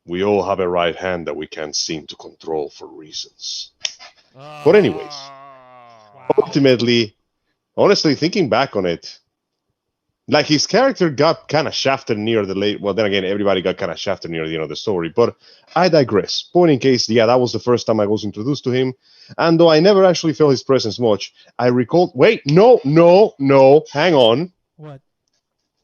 we all have a right hand that we can't seem to control for reasons. But anyways, Wow. ultimately, honestly, thinking back on it, like his character got kind of shafted near the late. Well, then again, everybody got kind of shafted near the end of the story. But I digress. Point in case, yeah, that was the first time I was introduced to him. And though I never actually felt his presence much, I recall. Wait, no, hang on. What?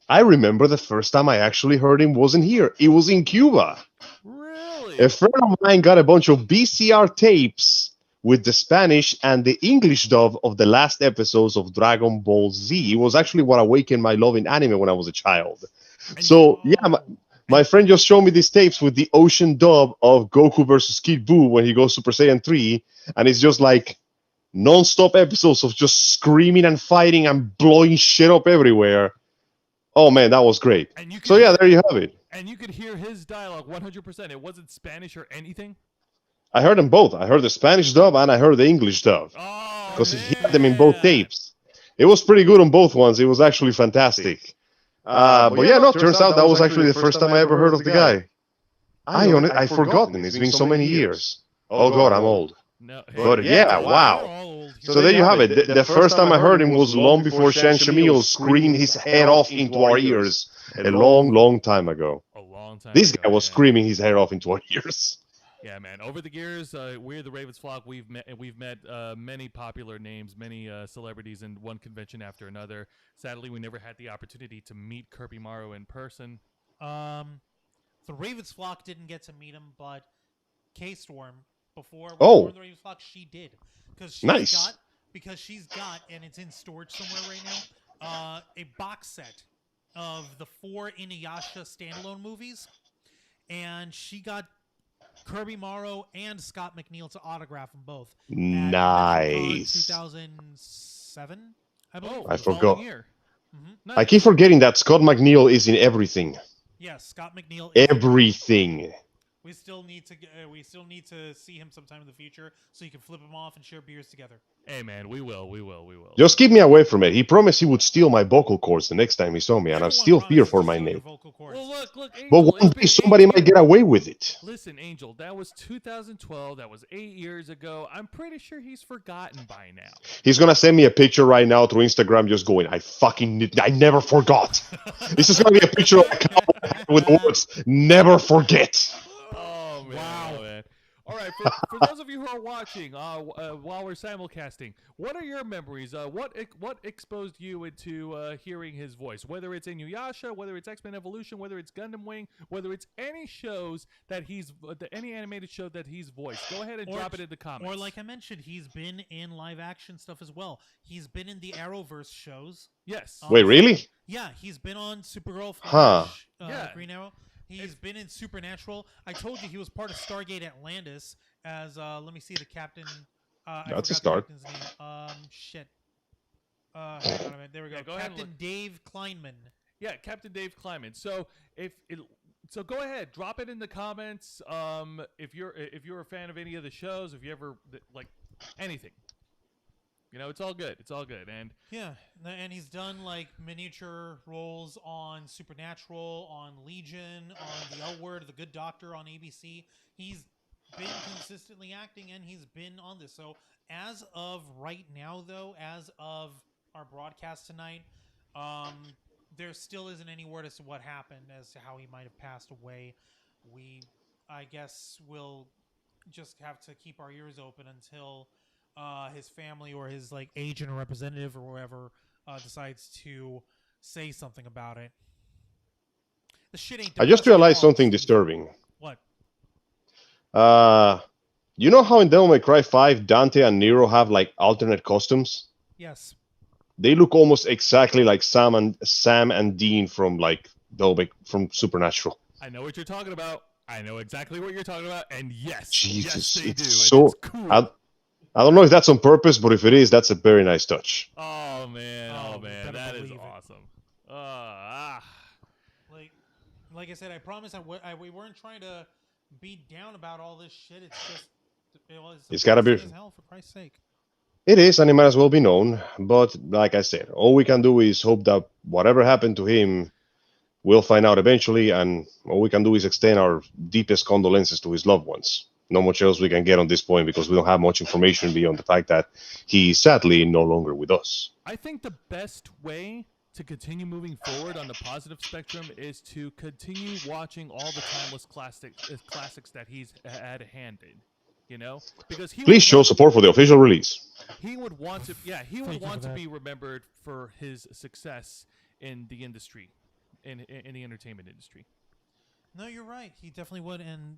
I remember the first time I actually heard him wasn't here. It was in Cuba. Really? A friend of mine got a bunch of VCR tapes with the Spanish and the English dub of the last episodes of Dragon Ball Z. It was actually what awakened my love in anime when I was a child. So, yeah, my friend just showed me these tapes with the ocean dub of Goku versus Kid Buu when he goes Super Saiyan 3, and it's just like non-stop episodes of just screaming and fighting and blowing shit up everywhere. Oh, man, that was great. So, yeah, there you have it. And you could hear his dialogue 100%. It wasn't Spanish or anything. I heard them both. I heard the Spanish dub and I heard the English dub. Oh, because he had them in both tapes. It was pretty good on both ones. It was actually fantastic. But yeah, no, turns out that was actually the first time I ever heard of the guy. I've forgotten. It's been so many years. Oh, God, I'm old. No, But yeah, wow. So So there you have it. The first time I heard him was long before Shan Shamil screamed his head off into our ears a long, long time ago. a long time. This ago, guy was yeah. screaming his head off into our ears. Yeah, man. Over the years, we're the Ravens flock. We've met many popular names, many celebrities in one convention after another. Sadly, we never had the opportunity to meet Kirby Morrow in person. The Ravens flock didn't get to meet him, but K-Storm before Oh. the Ravens flock, she did because Nice. she's got and it's in storage somewhere right now. A box set of the 4 Inuyasha standalone movies, and she got Kirby Morrow and Scott McNeil to autograph them both. At Nice. 2007, I believe. Oh, I the following forgot. year. Mhm. Nice. I keep forgetting that Scott McNeil is in everything. Yes, Scott McNeil. Is Everything. We still need to see him sometime in the future so you can flip him off and share beers together. Hey, man, we will. Just keep me away from it. He promised he would steal my vocal cords the next time he saw me, and I'm Everyone still here promises for to my steal your name. vocal cords. Well, look, But Angel. one it's day been somebody 8 might get away with it. Listen, Angel, that was 2012. That was 8 years ago. I'm pretty sure he's forgotten by now. He's gonna send me a picture right now through Instagram just going, I never forgot. This is gonna be a picture of a cowboy with the words, never forget. Oh, man. Wow. Oh, man. All right, for those of you who are watching while we're simulcasting, what are your memories? What exposed you into hearing his voice? Whether it's Inuyasha, whether it's X-Men Evolution, whether it's Gundam Wing, whether it's any shows that any animated show that he's voiced. Go ahead and drop it in the comments. Or like I mentioned, he's been in live action stuff as well. He's been in the Arrowverse shows. Yes. Wait, really? Yeah, he's been on Supergirl, Huh. Flash, Yeah. Green Arrow. He's been in Supernatural. I told you he was part of Stargate Atlantis as let me see the captain. I That's a forgot start. the captain's name. Shit. Hang on a minute. There we go. Yeah, go ahead and Captain look. Dave Kleinman. Yeah, Captain Dave Kleiman. So so go ahead, drop it in the comments. If you're a fan of any of the shows, if you ever like anything, it's all good. It's all good. And Yeah, and he's done like miniature roles on Supernatural, on Legion, on The L Word, The Good Doctor on ABC. He's been consistently acting, and he's been on this. So as of right now, though, as of our broadcast tonight, there still isn't any word as to what happened, as to how he might have passed away. I guess, will just have to keep our ears open until his family or his like agent or representative or whoever decides to say something about it. The shit ain't. I just depressing at realized all. something disturbing. What? You know how in Devil May Cry 5, Dante and Nero have like alternate costumes? Yes. They look almost exactly like Sam and Dean from from Supernatural. I know what you're talking about. I know exactly what you're talking about. And yes, Jesus, yes, they it's do. so. And it's cool. I don't know if that's on purpose, but if it is, that's a very nice touch. Oh man, Oh, man, that is believe it. awesome. Like I said, I promise we weren't trying to be down about all this shit. It's just It's gotta be. as hell, for Christ's sake. It is, and it might as well be known. But like I said, all we can do is hope that whatever happened to him, we'll find out eventually, and all we can do is extend our deepest condolences to his loved ones. Not much else we can get on this point because we don't have much information beyond the fact that he's sadly no longer with us. I think the best way to continue moving forward on the positive spectrum is to continue watching all the timeless classics that he's had handed. You know, because Please show support for the official release. He would want to, he would want to that. be remembered for his success in the industry, in the entertainment industry. No, you're right. He definitely would, and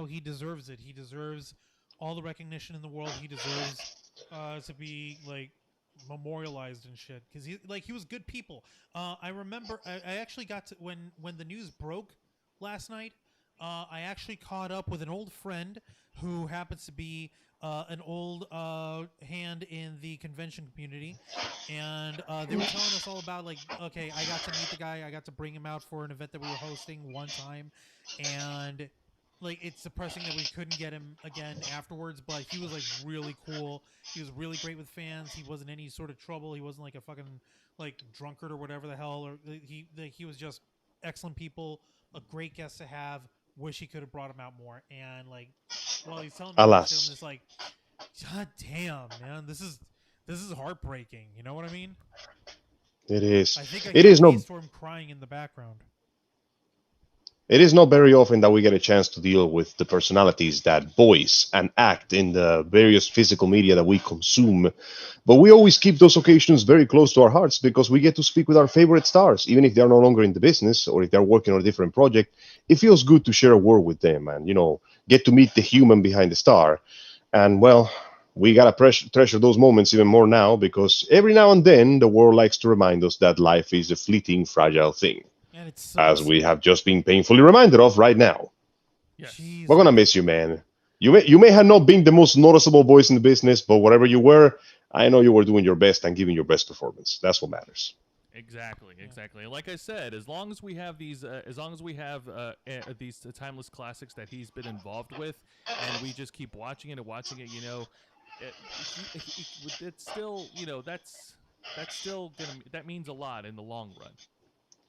he deserves it. He deserves all the recognition in the world. He deserves to be memorialized and shit because he was good people. I remember I actually got to when the news broke last night. I actually caught up with an old friend who happens to be an old hand in the convention community, and they were telling us all about okay, I got to meet the guy, I got to bring him out for an event that we were hosting one time, and it's depressing that we couldn't get him again afterwards, but he was really cool. He was really great with fans. He wasn't any sort of trouble. He wasn't a fucking drunkard or whatever the hell. Or he was just excellent people, a great guest to have. Wish he could have brought him out more. And while he's telling me Alas. this shit, I'm just God damn, man, this is heartbreaking. You know what I mean? It is. I think It is no. Storm crying in the background. It is not very often that we get a chance to deal with the personalities that voice and act in the various physical media that we consume. But we always keep those occasions very close to our hearts because we get to speak with our favorite stars, even if they're no longer in the business or if they're working on a different project. It feels good to share a word with them and, get to meet the human behind the star. And, well, we got to treasure those moments even more now because every now and then the world likes to remind us that life is a fleeting, fragile thing. And it's as we have just been painfully reminded of right now. Yes. We're gonna miss you, man. You may have not been the most noticeable voice in the business, but whatever you were, I know you were doing your best and giving your best performance. That's what matters. Exactly. Like I said, as long as we have these timeless classics that he's been involved with, and we just keep watching it, it's still, that's still that means a lot in the long run.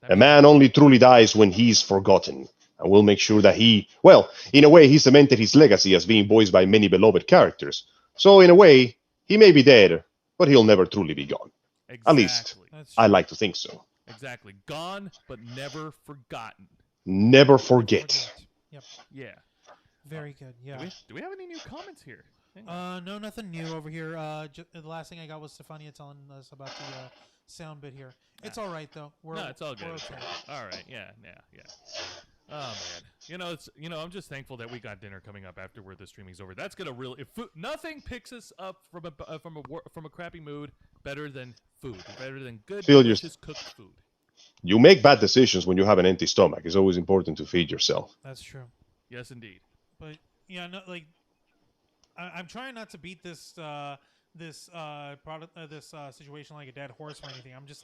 A man only truly dies when he's forgotten. And we'll make sure that in a way, he cemented his legacy as being voiced by many beloved characters. So, in a way, he may be dead, but he'll never truly be gone. Exactly. At least, I like to think so. Exactly. Gone, but never forgotten. Never forget. Yep. Yeah. Very good. Yeah. Do we have any new comments here? No, nothing new over here. The last thing I got was Stefania telling us about the sound bit here. It's all right though. It's all good. Okay. All right. Yeah. Oh man. I'm just thankful that we got dinner coming up after the streaming's over. That's gonna really nothing picks us up from a crappy mood better than food. Better than good, delicious cooked food. You make bad decisions when you have an empty stomach. It's always important to feed yourself. That's true. Yes, indeed. But yeah, no, I'm trying not to beat this situation like a dead horse or anything. I'm just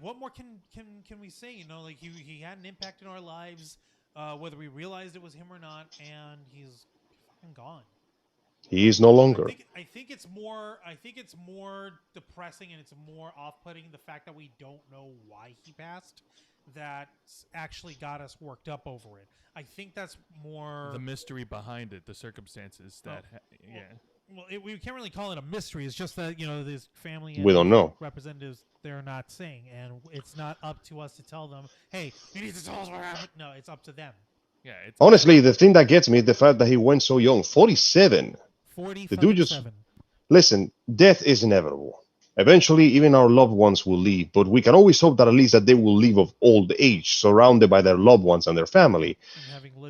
what more can we say? He had an impact in our lives, whether we realized it was him or not, and he's fucking gone. He is no longer. I think it's more depressing and it's more off-putting the fact that we don't know why he passed. That actually got us worked up over it. I think that's more the mystery behind it, the circumstances that. Well, we can't really call it a mystery. It's just that this family and we don't know representatives they're not saying, and it's not up to us to tell them. Hey, you need to tell us what happened. No, it's up to them. Yeah. Honestly, the thing that gets me is the fact that he went so young, 47. 40. The dude just listen. Death is inevitable. Eventually, even our loved ones will leave, but we can always hope that at least that they will leave of old age, surrounded by their loved ones and their family.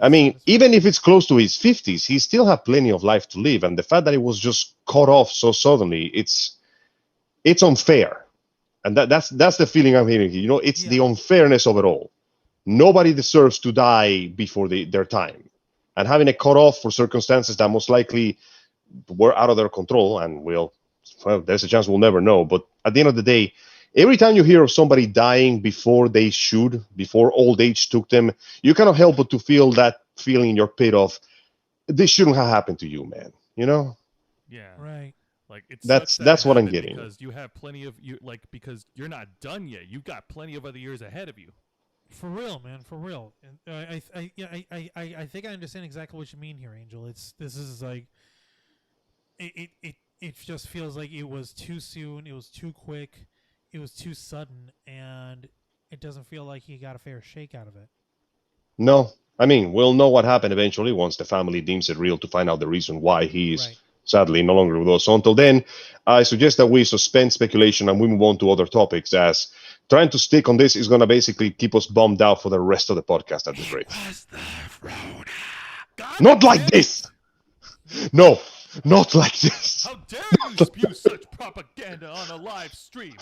I mean, even if it's close to his 50s, he still have plenty of life to live, and the fact that it was just cut off so suddenly, it's unfair. And that's the feeling I'm hearing here. You know, it's the unfairness of it all. Nobody deserves to die before their time. And having it cut off for circumstances that most likely were out of their control, and well, there's a chance we'll never know. But at the end of the day, every time you hear of somebody dying before they should, before old age took them, you cannot help but to feel that feeling in your pit of, this shouldn't have happened to you, man. You know? Yeah. Right. Like that's what I'm getting. Because you have plenty of because you're not done yet. You've got plenty of other years ahead of you. For real, man. For real. And I think I understand exactly what you mean here, Angel. This is like it just feels like it was too soon. It was too quick. It was too sudden, and it doesn't feel like he got a fair shake out of it. No, I mean, we'll know what happened eventually once the family deems it real to find out the reason why he's sadly no longer with us. So until then, I suggest that we suspend speculation and we move on to other topics, as trying to stick on this is going to basically keep us bummed out for the rest of the podcast at this rate. Not like this! No, not like this. How dare you spew such propaganda on a live stream?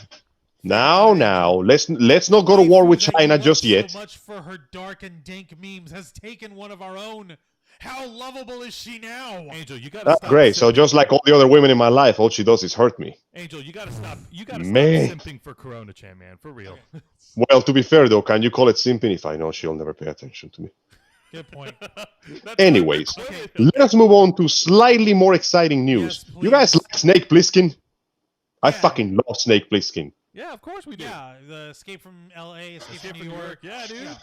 Now, let's not go to war with China just yet. So much for her dark and dank memes has taken one of our own. How lovable is she now? Angel, you gotta That's stop. great. So just like all the other women in my life, all she does is hurt me. Angel, you gotta stop. You gotta Man. stop simping for Corona Chan, man. For real. Well, to be fair though, can you call it simping if I know she'll never pay attention to me? Good point. Anyways, let us move on to slightly more exciting news. Yes, you guys please. like Snake Plissken? I Yeah. fucking love Snake Plissken. Yeah, of course we do. Yeah, the Escape from L.A., Escape from New York. Yeah, dude. Yeah.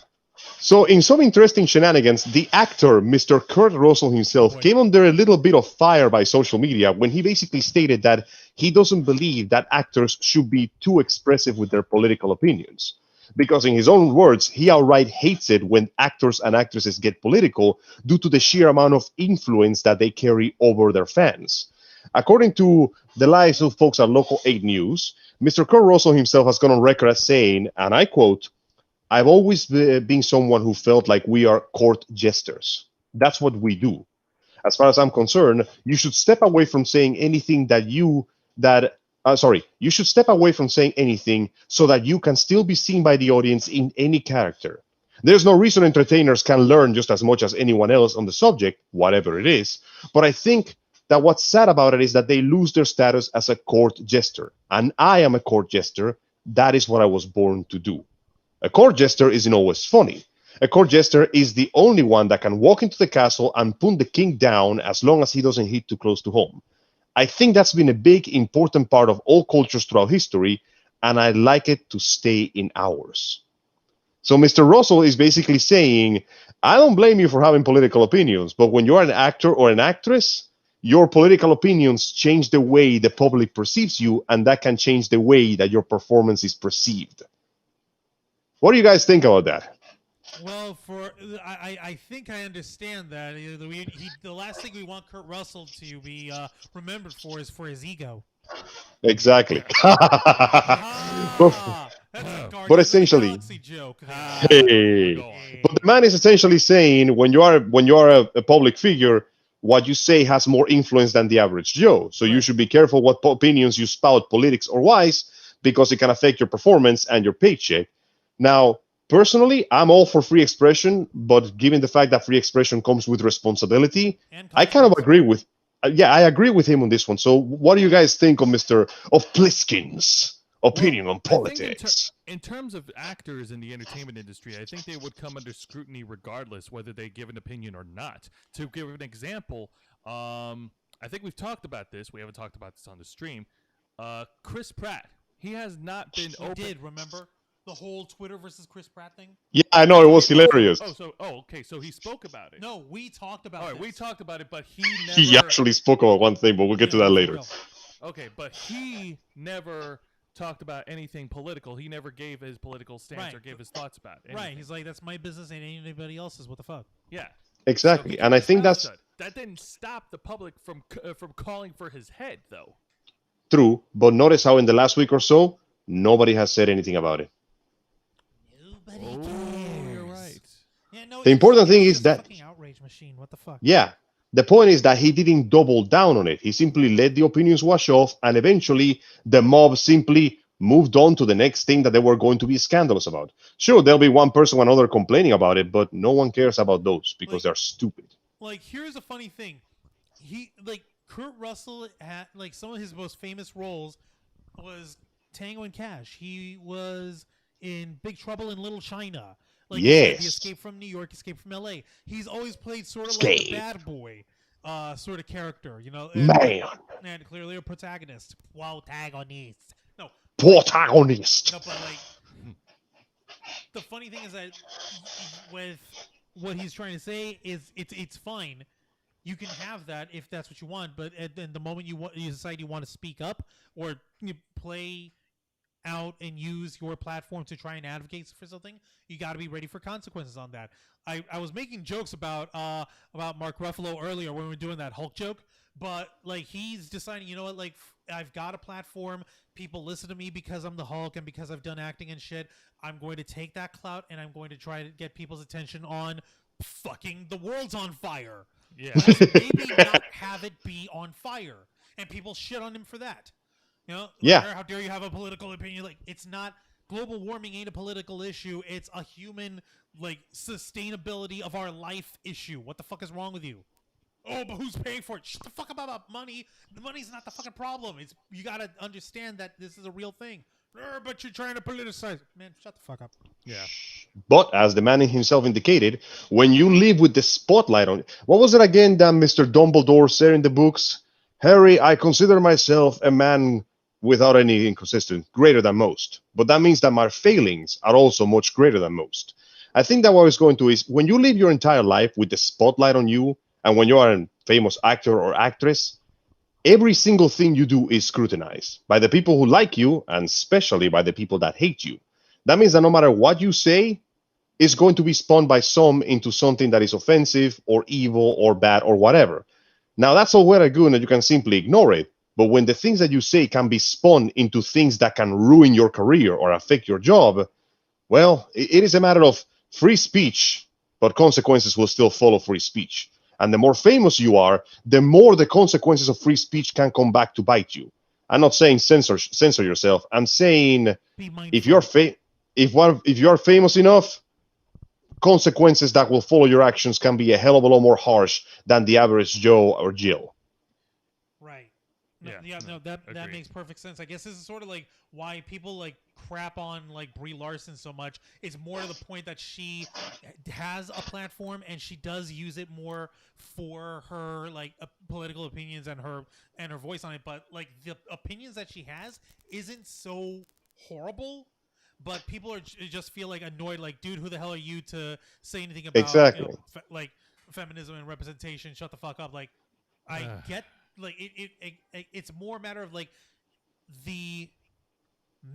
So, in some interesting shenanigans, the actor, Mr. Kurt Russell himself, came under a little bit of fire by social media when he basically stated that he doesn't believe that actors should be too expressive with their political opinions. Because, in his own words, he outright hates it when actors and actresses get political due to the sheer amount of influence that they carry over their fans. According to the lives of folks at Local 8 News, Mr. Kurt Russell himself has gone on record as saying, and I quote, "I've always been someone who felt like we are court jesters. That's what we do. As far as I'm concerned, you should step away from saying anything you should step away from saying anything so that you can still be seen by the audience in any character. There's no reason entertainers can learn just as much as anyone else on the subject, whatever it is, but I think that what's sad about it is that they lose their status as a court jester. And I am a court jester. That is what I was born to do. A court jester isn't always funny. A court jester is the only one that can walk into the castle and put the king down as long as he doesn't hit too close to home. I think that's been a big, important part of all cultures throughout history, and I'd like it to stay in ours." So Mr. Russell is basically saying, I don't blame you for having political opinions, but when you're an actor or an actress, your political opinions change the way the public perceives you, and that can change the way that your performance is perceived. What do you guys think about that? Well, I think I understand that. The last thing we want Kurt Russell to be remembered for is for his ego. Exactly. That's a Guardians But of the essentially, Galaxy joke. hey. But the man is essentially saying when you are a public figure, what you say has more influence than the average Joe. So you should be careful what opinions you spout, politics or wise, because it can affect your performance and your paycheck. Now, personally, I'm all for free expression, but given the fact that free expression comes with responsibility, I kind of agree with. I agree with him on this one. So, what do you guys think of Mr. Pliskin's opinion on politics? In terms of actors in the entertainment industry, I think they would come under scrutiny regardless whether they give an opinion or not. To give an example, I think we've talked about this. We haven't talked about this on the stream. Chris Pratt. He has not been open. Did remember the whole Twitter versus Chris Pratt thing? Yeah, I know, it was hilarious. Okay, so he spoke about it. No, we talked about it. All right, we talked about it, but he never... He actually spoke about one thing, but we'll get to that later. Okay, but he never talked about anything political. He never gave his political stance or gave his thoughts about it. Right, he's like, that's my business and anybody else's. What the fuck? Yeah. Exactly, and I think that's... That didn't stop the public from calling for his head, though. True, but notice how in the last week or so, nobody has said anything about it. Nobody cares. You're right. Yeah, no, The important thing is that... fucking outrage machine. What the fuck? Yeah, The point is that he didn't double down on it. He simply let the opinions wash off, and eventually the mob simply moved on to the next thing that they were going to be scandalous about. Sure, there'll be one person or another complaining about it, but no one cares about those because Like- they're stupid. Like, here's a funny thing. Kurt Russell had, like, some of his most famous roles was Tango and Cash. He was in Big Trouble in Little China. Like you said, the Yes. Escape from New York, Escape from L.A. He's always played sort of like the Escape. bad boy sort of character, you know? Man, And clearly a protagonist. Protagonist. No, protagonist. no, but like the funny thing is that with what he's trying to say is it's fine. You can have that if that's what you want, but at the moment you decide you want to speak up or play out and use your platform to try and advocate for something, you got to be ready for consequences on that. I was making jokes about Mark Ruffalo earlier when we were doing that Hulk joke, but like he's deciding, you know what, like I've got a platform, people listen to me because I'm the Hulk and because I've done acting and shit. I'm going to take that clout and I'm going to try to get people's attention on fucking the world's on fire. Yeah. Maybe not have it be on fire, and people shit on him for that. You know, Yeah. how dare you have a political opinion? Like, it's not, global warming ain't a political issue. It's a human, like, sustainability of our life issue. What the fuck is wrong with you? Oh, but who's paying for it? Shut the fuck up about money. The money's not the fucking problem. It's, you gotta understand that this is a real thing. But you're trying to politicize. Man, shut the fuck up. Yeah. But as the man himself indicated, when you live with the spotlight on, what was it again that Mr. Dumbledore said in the books? Harry, I consider myself a man without any inconsistency, greater than most. But that means that my failings are also much greater than most. I think that what I was going to is when you live your entire life with the spotlight on you, and when you are a famous actor or actress, every single thing you do is scrutinized by the people who like you, and especially by the people that hate you. That means that no matter what you say, it's going to be spun by some into something that is offensive or evil or bad or whatever. Now, that's all well and good, and you can simply ignore it. But when the things that you say can be spun into things that can ruin your career or affect your job, well, it is a matter of free speech, but consequences will still follow free speech. And the more famous you are, the more the consequences of free speech can come back to bite you. I'm not saying censor yourself. I'm saying Be mindful. if you're famous enough, consequences that will follow your actions can be a hell of a lot more harsh than the average Joe or Jill. Right. Yeah. That Agreed. makes perfect sense. I guess this is sort of like why people like crap on like Brie Larson so much. It's more to the point that she has a platform and she does use it more for her like political opinions and her voice on it. But like the opinions that she has isn't so horrible. But people are just feel like annoyed. Like, dude, who the hell are you to say anything about Exactly. like feminism and representation? Shut the fuck up. Like, I get like it's more a matter of like the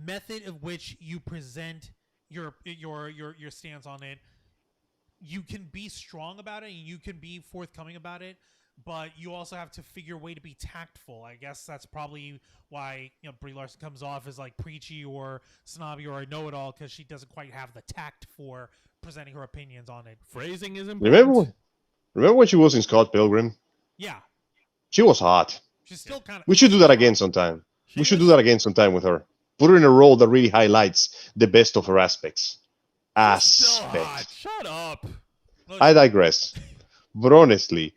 method of which you present your stance on it. You can be strong about it and you can be forthcoming about it, but you also have to figure a way to be tactful. I guess that's probably why Brie Larson comes off as like preachy or snobby or a know-it-all, because she doesn't quite have the tact for presenting her opinions on it. Phrasing is important. Remember when she was in Scott Pilgrim? Yeah, She was hot. she's still kind of. We should do that again sometime. We should do was- that again sometime with her. Put her in a role that really highlights the best of her aspects. Still hot. Aspects. Shut up. I digress. But honestly,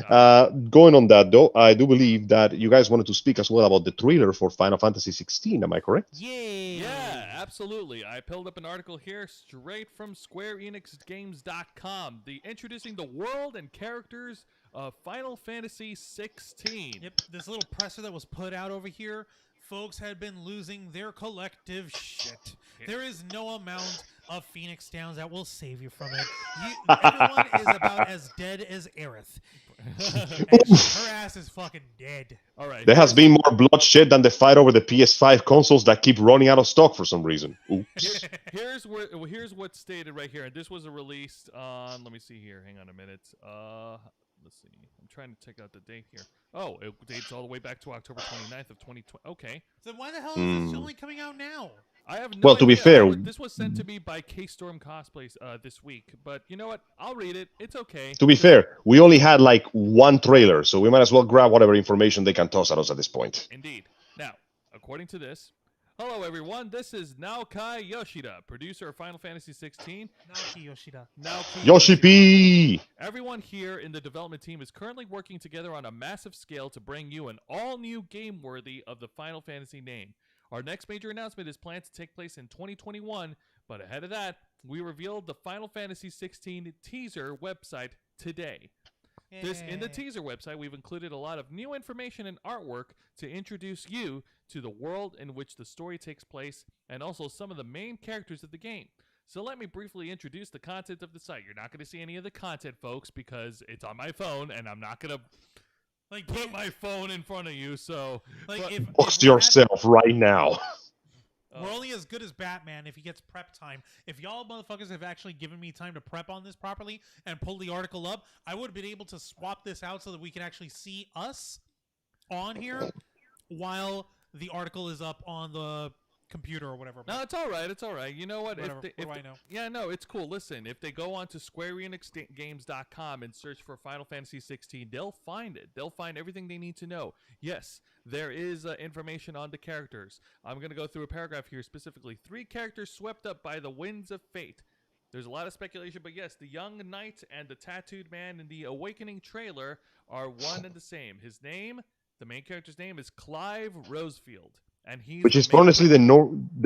going on that though, I do believe that you guys wanted to speak as well about the trailer for Final Fantasy 16. Am I correct? Yeah, absolutely. I pulled up an article here straight from SquareEnixGames.com. Introducing the world and characters of Final Fantasy 16. Yep, this little presser that was put out over here, folks had been losing their collective shit. There is no amount of Phoenix Downs that will save you from it. Everyone is about as dead as Aerith. And her ass is fucking dead. All right. There has been more bloodshed than the fight over the PS5 consoles that keep running out of stock for some reason. Oops. Here's what's stated right here, and this was released on. Let me see here. Hang on a minute. Let's see. I'm trying to check out the date here. Oh, it dates all the way back to October 29th of 2020. Okay. So why the hell is this only coming out now? I have no Well, to be idea. fair- This was sent to me by K-Storm Cosplays this week. But you know what? I'll read it. It's okay. To be fair, we only had like one trailer, so we might as well grab whatever information they can toss at us at this point. Indeed. Now, according to this, hello everyone. This is Naokai Yoshida, producer of Final Fantasy 16. Naoki Yoshida. Naoki Yoshi Yoshida. P! Everyone here in the development team is currently working together on a massive scale to bring you an all-new game worthy of the Final Fantasy name. Our next major announcement is planned to take place in 2021, but ahead of that, we revealed the Final Fantasy 16 teaser website today. In the teaser website, we've included a lot of new information and artwork to introduce you to the world in which the story takes place and also some of the main characters of the game. So let me briefly introduce the content of the site. You're not going to see any of the content, folks, because it's on my phone, and I'm not going to put my phone in front of you. So Post yourself right now. We're only as good as Batman if he gets prep time. If y'all motherfuckers have actually given me time to prep on this properly and pull the article up, I would have been able to swap this out so that we can actually see us on here while the article is up on the computer or whatever. No, it's all right. It's all right. You know what? Whatever. What do I know? Yeah, no, it's cool. Listen, if they go on to SquareEnixGames.com and search for Final Fantasy 16, they'll find it. They'll find everything they need to know. Yes, there is information on the characters. I'm going to go through a paragraph here specifically. 3 characters swept up by the winds of fate. There's a lot of speculation, but yes, the young knight and the tattooed man in the Awakening trailer are one and the same. His name, the main character's name, is Clive Rosefield. And he's Which is honestly the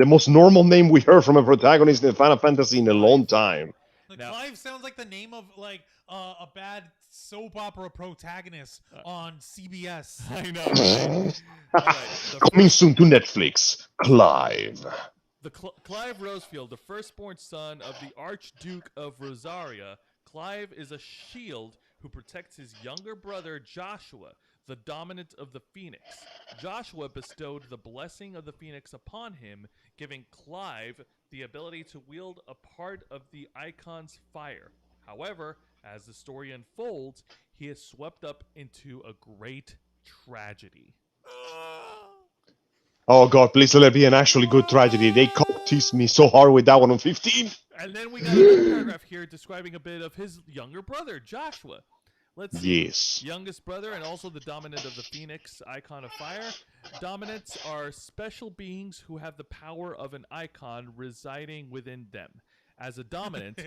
most normal name we heard from a protagonist in Final Fantasy in a long time. Now, Clive sounds like the name of a bad soap opera protagonist on CBS. I know. Right? All right, Coming soon to Netflix, Clive. Clive Rosefield, the firstborn son of the Archduke of Rosaria. Clive is a shield who protects his younger brother Joshua, the dominant of the Phoenix. Joshua bestowed the blessing of the Phoenix upon him, giving Clive the ability to wield a part of the icon's fire. However, as the story unfolds, he is swept up into a great tragedy. Oh god, please let it be an actually good tragedy. They teased me so hard with that one on 15. And then we got another paragraph here describing a bit of his younger brother, Joshua. Let's see. Yes. Youngest brother and also the dominant of the Phoenix, icon of fire. Dominants are special beings who have the power of an icon residing within them. As a dominant,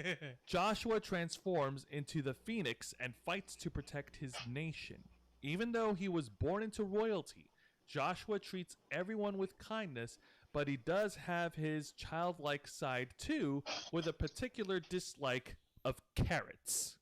Joshua transforms into the Phoenix and fights to protect his nation. Even though he was born into royalty, Joshua treats everyone with kindness, but he does have his childlike side too, with a particular dislike of carrots.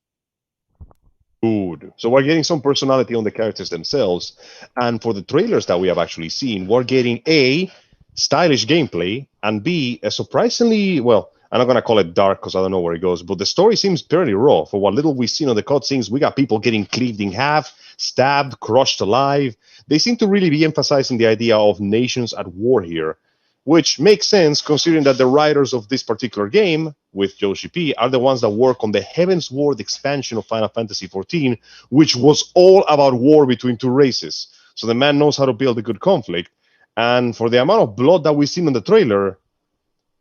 Good. So we're getting some personality on the characters themselves, and for the trailers that we have actually seen, we're getting A, stylish gameplay, and B, a surprisingly, well, I'm not going to call it dark because I don't know where it goes, but the story seems fairly raw. For what little we've seen on the cutscenes, we got people getting cleaved in half, stabbed, crushed alive. They seem to really be emphasizing the idea of nations at war here, which makes sense considering that the writers of this particular game, with Yoshi P, are the ones that work on the Heavensward expansion of Final Fantasy XIV, which was all about war between two races. So the man knows how to build a good conflict. And for the amount of blood that we've seen in the trailer,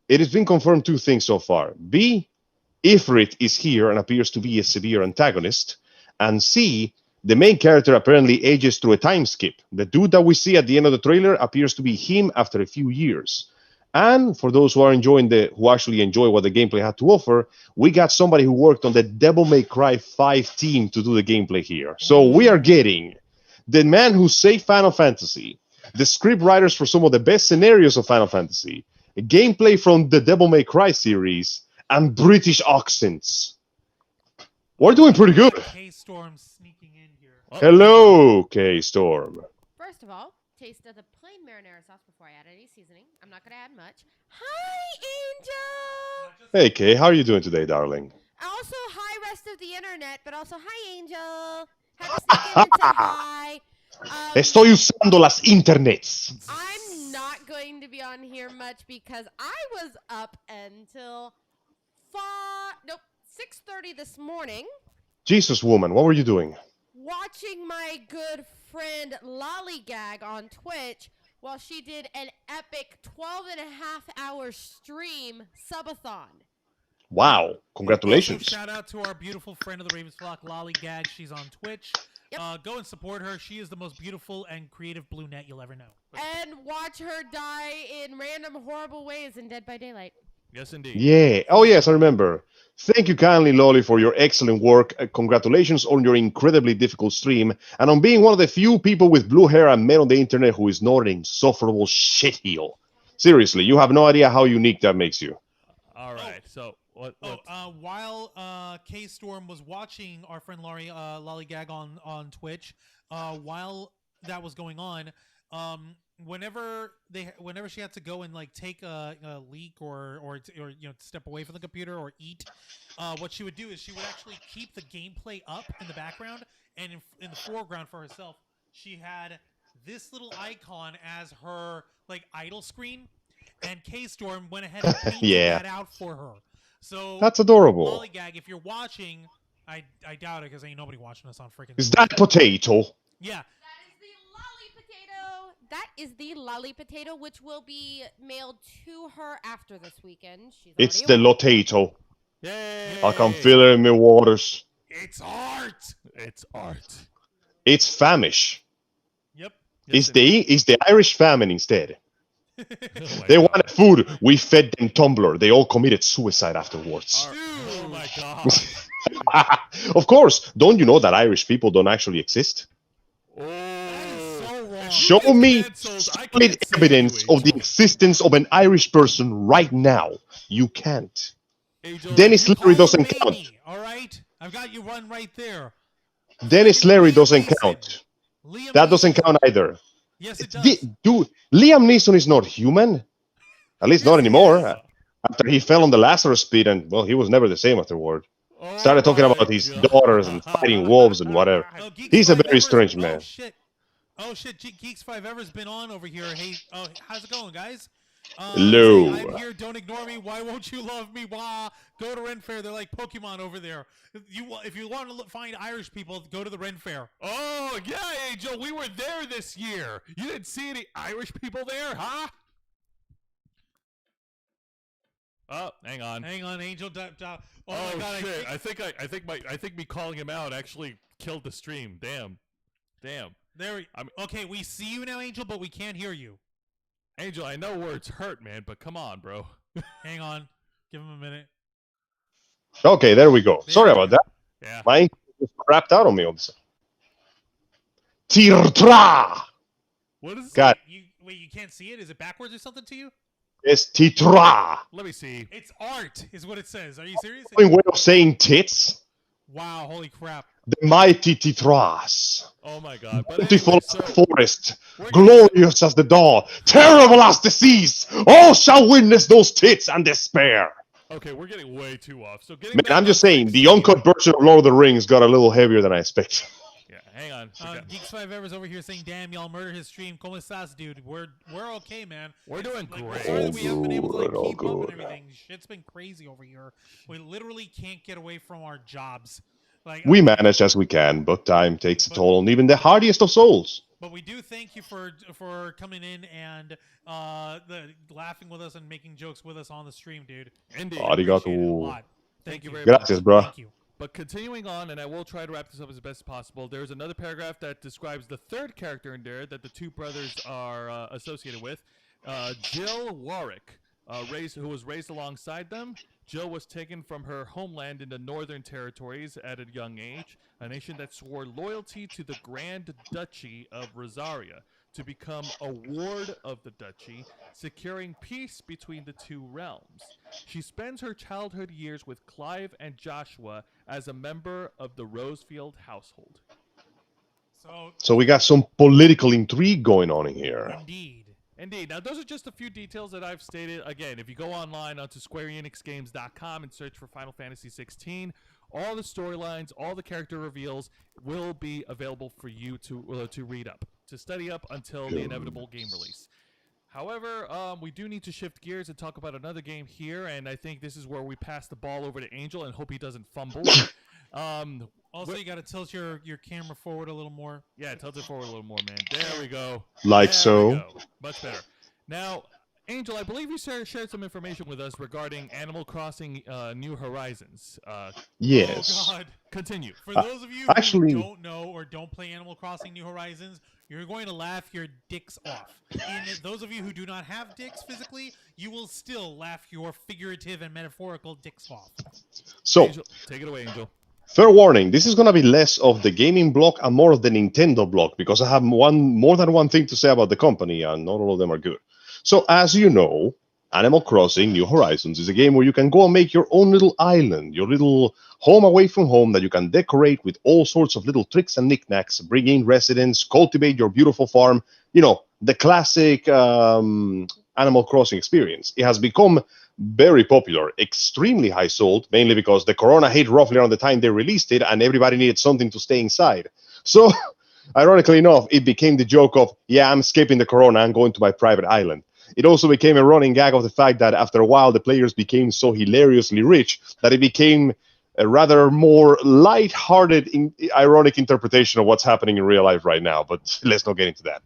it has been confirmed 2 things so far. B, Ifrit is here and appears to be a severe antagonist. And C, the main character apparently ages through a time skip. The dude that we see at the end of the trailer appears to be him after a few years. And for those who are who actually enjoy what the gameplay had to offer, we got somebody who worked on the Devil May Cry 5 team to do the gameplay here. So we are getting the man who saved Final Fantasy, the script writers for some of the best scenarios of Final Fantasy, gameplay from the Devil May Cry series, and British accents. We're doing pretty good. K-Storm sneaking in here. Hello, K-Storm. First of all, taste of the plain marinara sauce before I add any seasoning. I'm not going to add much. Hi, Angel! Hey, Kay, how are you doing today, darling? Also, hi, rest of the internet, but also, hi, Angel! Had to sneak in and say hi. Estoy usando las internets. I'm not going to be on here much because I was up until 6:30 this morning. Jesus, woman, what were you doing? Watching my good friend Lollygag on Twitch while she did an epic 12.5-hour stream subathon. Wow. Congratulations. Also, shout out to our beautiful friend of the Ravens Flock, Lollygag. She's on Twitch. Yep. Go and support her. She is the most beautiful and creative brunette you'll ever know. And watch her die in random, horrible ways in Dead by Daylight. Yes, indeed. Yeah. Oh, yes, I remember. Thank you kindly, Lolly, for your excellent work. Congratulations on your incredibly difficult stream and on being one of the few people with blue hair I met on the internet who is not an insufferable shitheel. Seriously, you have no idea how unique that makes you. All right. So what? While K-Storm was watching our friend Lollygag on Twitch, while that was going on, whenever she had to go and like take a leak or step away from the computer or eat, what she would do is she would actually keep the gameplay up in the background, and in the foreground for herself she had this little icon as her like idle screen, and K-Storm went ahead and painted that out for her. So that's adorable. Lollygag, if you're watching, I doubt it because ain't nobody watching us on freaking. Is that potato? Yeah. That is the lolly potato, which will be mailed to her after this weekend. It's the lotato. Yay! I can feel it in my waters. It's art. It's art. It's famish. Yep. It's the Irish famine instead. Oh They God. wanted food. We fed them Tumblr. They all committed suicide afterwards. Oh my God. Of course. Don't you know that Irish people don't actually exist? Oh. Show me solid evidence of the existence of an Irish person right now. You can't. Angel, Dennis You Leary call doesn't him count. baby, all right, I've got you one right there. Dennis Leary doesn't count. Liam That doesn't Neeson. count either. Yes, it does. Dude, Liam Neeson is not human. At least not Yes, he anymore. is. After he fell on the Lazarus pit and, well, he was never the same afterward. Oh Started talking my about his God. daughters and fighting wolves and whatever. Oh, Geeks He's a 5 very Ever's- strange man. Oh shit! Geeks 5 Ever's been on over here. Hey, how's it going, guys? Hello. I'm here. Don't ignore me. Why won't you love me? Wah! Go to Ren Fair. They're like Pokemon over there. If you want to find Irish people, go to the Ren Fair. Oh yeah, Angel, we were there this year. You didn't see any Irish people there, huh? Oh, hang on. Hang on, Angel. Oh Oh my God! shit! I think me calling him out actually killed the stream. Damn. Okay, we see you now, Angel, but we can't hear you. Angel, I know words hurt, man, but come on, bro. Hang on. Give him a minute. Okay, there we go. Sorry about that. Yeah. My just crapped out on me all of a sudden. Tirtra! What is God, Wait, you can't see it? Is it backwards or something to you? it's titra. Let me see. It's art, is what it says. Are you serious? Way of saying tits. Wow, holy crap. The mighty titras. Oh my God. But Beautiful anyway, as so the forest, we're gonna- glorious as the dawn, terrible as the seas. All shall witness those tits and despair. Okay, we're getting way too off. So getting Man, back I'm on just saying, the 16 uncut version of Lord of the Rings got a little heavier than I expected. Yeah, hang on. Geeks 5 Ever's over here saying, "Damn, y'all murdered his stream. ¿Cómo estás, dude? We're okay, man. We're doing Like, we're great. sorry that we haven't been able to like All keep up good. and everything. Shit's been crazy over here. We literally can't get away from our jobs. Like We manage as we can, but time takes a toll on even the hardiest of souls. But we do thank you for coming in and laughing with us and making jokes with us on the stream, dude. Indeed. Arigato. Appreciate it a lot. Thank you very Gracias, bro. Thank you. But continuing on, and I will try to wrap this up as best as possible, there's another paragraph that describes the third character in there that the two brothers are associated with. Jill Warwick, who was raised alongside them. Jill was taken from her homeland in the Northern Territories at a young age, a nation that swore loyalty to the Grand Duchy of Rosaria to become a ward of the duchy, securing peace between the two realms. She spends her childhood years with Clive and Joshua as a member of the Rosefield household. So we got some political intrigue going on in here. Indeed. Now, those are just a few details that I've stated. Again, if you go online onto SquareEnixGames.com and search for Final Fantasy 16, all the storylines, all the character reveals will be available for you to read up, to study up until the inevitable game release. However, we do need to shift gears and talk about another game here, and I think this is where we pass the ball over to Angel and hope he doesn't fumble. Also, you got to tilt your camera forward a little more. Yeah, tilt it forward a little more, man. There we go. Like There so. we go. Much better. Now, Angel, I believe you shared some information with us regarding Animal Crossing New Horizons. Yes. Oh, God. Continue. For those of you actually- who don't know or don't play Animal Crossing New Horizons, you're going to laugh your dicks off. And those of you who do not have dicks physically, you will still laugh your figurative and metaphorical dicks off. So, Angel, take it away, Angel. fair warning, this is going to be less of the gaming block and more of the Nintendo block, because I have more than one thing to say about the company, and not all of them are good. So, as you know, Animal Crossing New Horizons is a game where you can go and make your own little island, your little home away from home that you can decorate with all sorts of little tricks and knickknacks, bring in residents, cultivate your beautiful farm, the classic Animal Crossing experience. It has become very popular, extremely high sold, mainly because the corona hit roughly around the time they released it and everybody needed something to stay inside. So, ironically enough, it became the joke of, yeah, I'm escaping the corona, I'm going to my private island. It also became a running gag of the fact that after a while, the players became so hilariously rich that it became a rather more light-hearted, ironic interpretation of what's happening in real life right now. But let's not get into that.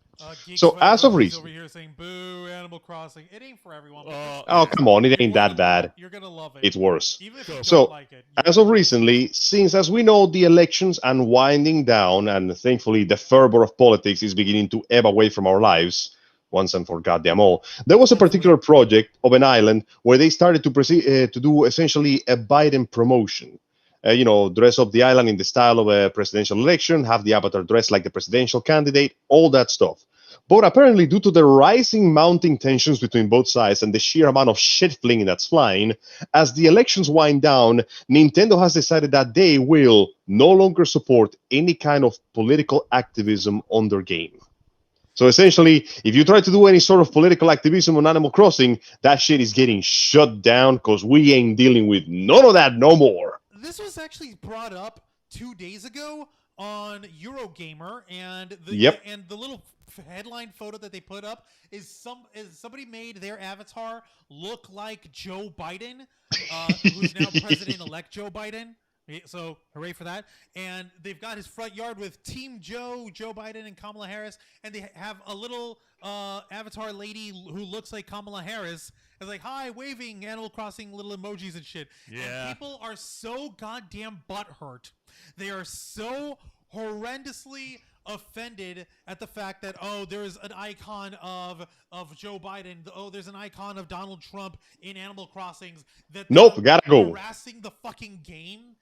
So, as of recent... over here saying, boo, Animal Crossing. It ain't for everyone. Oh, come on, it ain't that bad. You're going to love it. It's worse. Even if you So, don't like it. as of recently, since, as we know, the elections are winding down, and thankfully the fervor of politics is beginning to ebb away from our lives, once and for goddamn all, there was a particular project of an island where they started to proceed to do essentially a Biden promotion. Dress up the island in the style of a presidential election, have the avatar dressed like the presidential candidate, all that stuff. But apparently, due to the rising mounting tensions between both sides and the sheer amount of shit flinging that's flying, as the elections wind down, Nintendo has decided that they will no longer support any kind of political activism on their game. So essentially, if you try to do any sort of political activism on Animal Crossing, that shit is getting shut down because we ain't dealing with none of that no more. This was actually brought up 2 days ago on Eurogamer, and the little headline photo that they put up is somebody made their avatar look like Joe Biden, who's now President-elect Joe Biden. So hooray for that. And they've got his front yard with Team Joe Biden, and Kamala Harris, and they have a little avatar lady who looks like Kamala Harris. It's like, hi, waving, Animal Crossing little emojis and shit. Yeah. And people are so goddamn butthurt. They are so horrendously offended at the fact that, there's an icon of Joe Biden. There's an icon of Donald Trump in Animal Crossings. Nope, gotta go. Harassing the fucking game.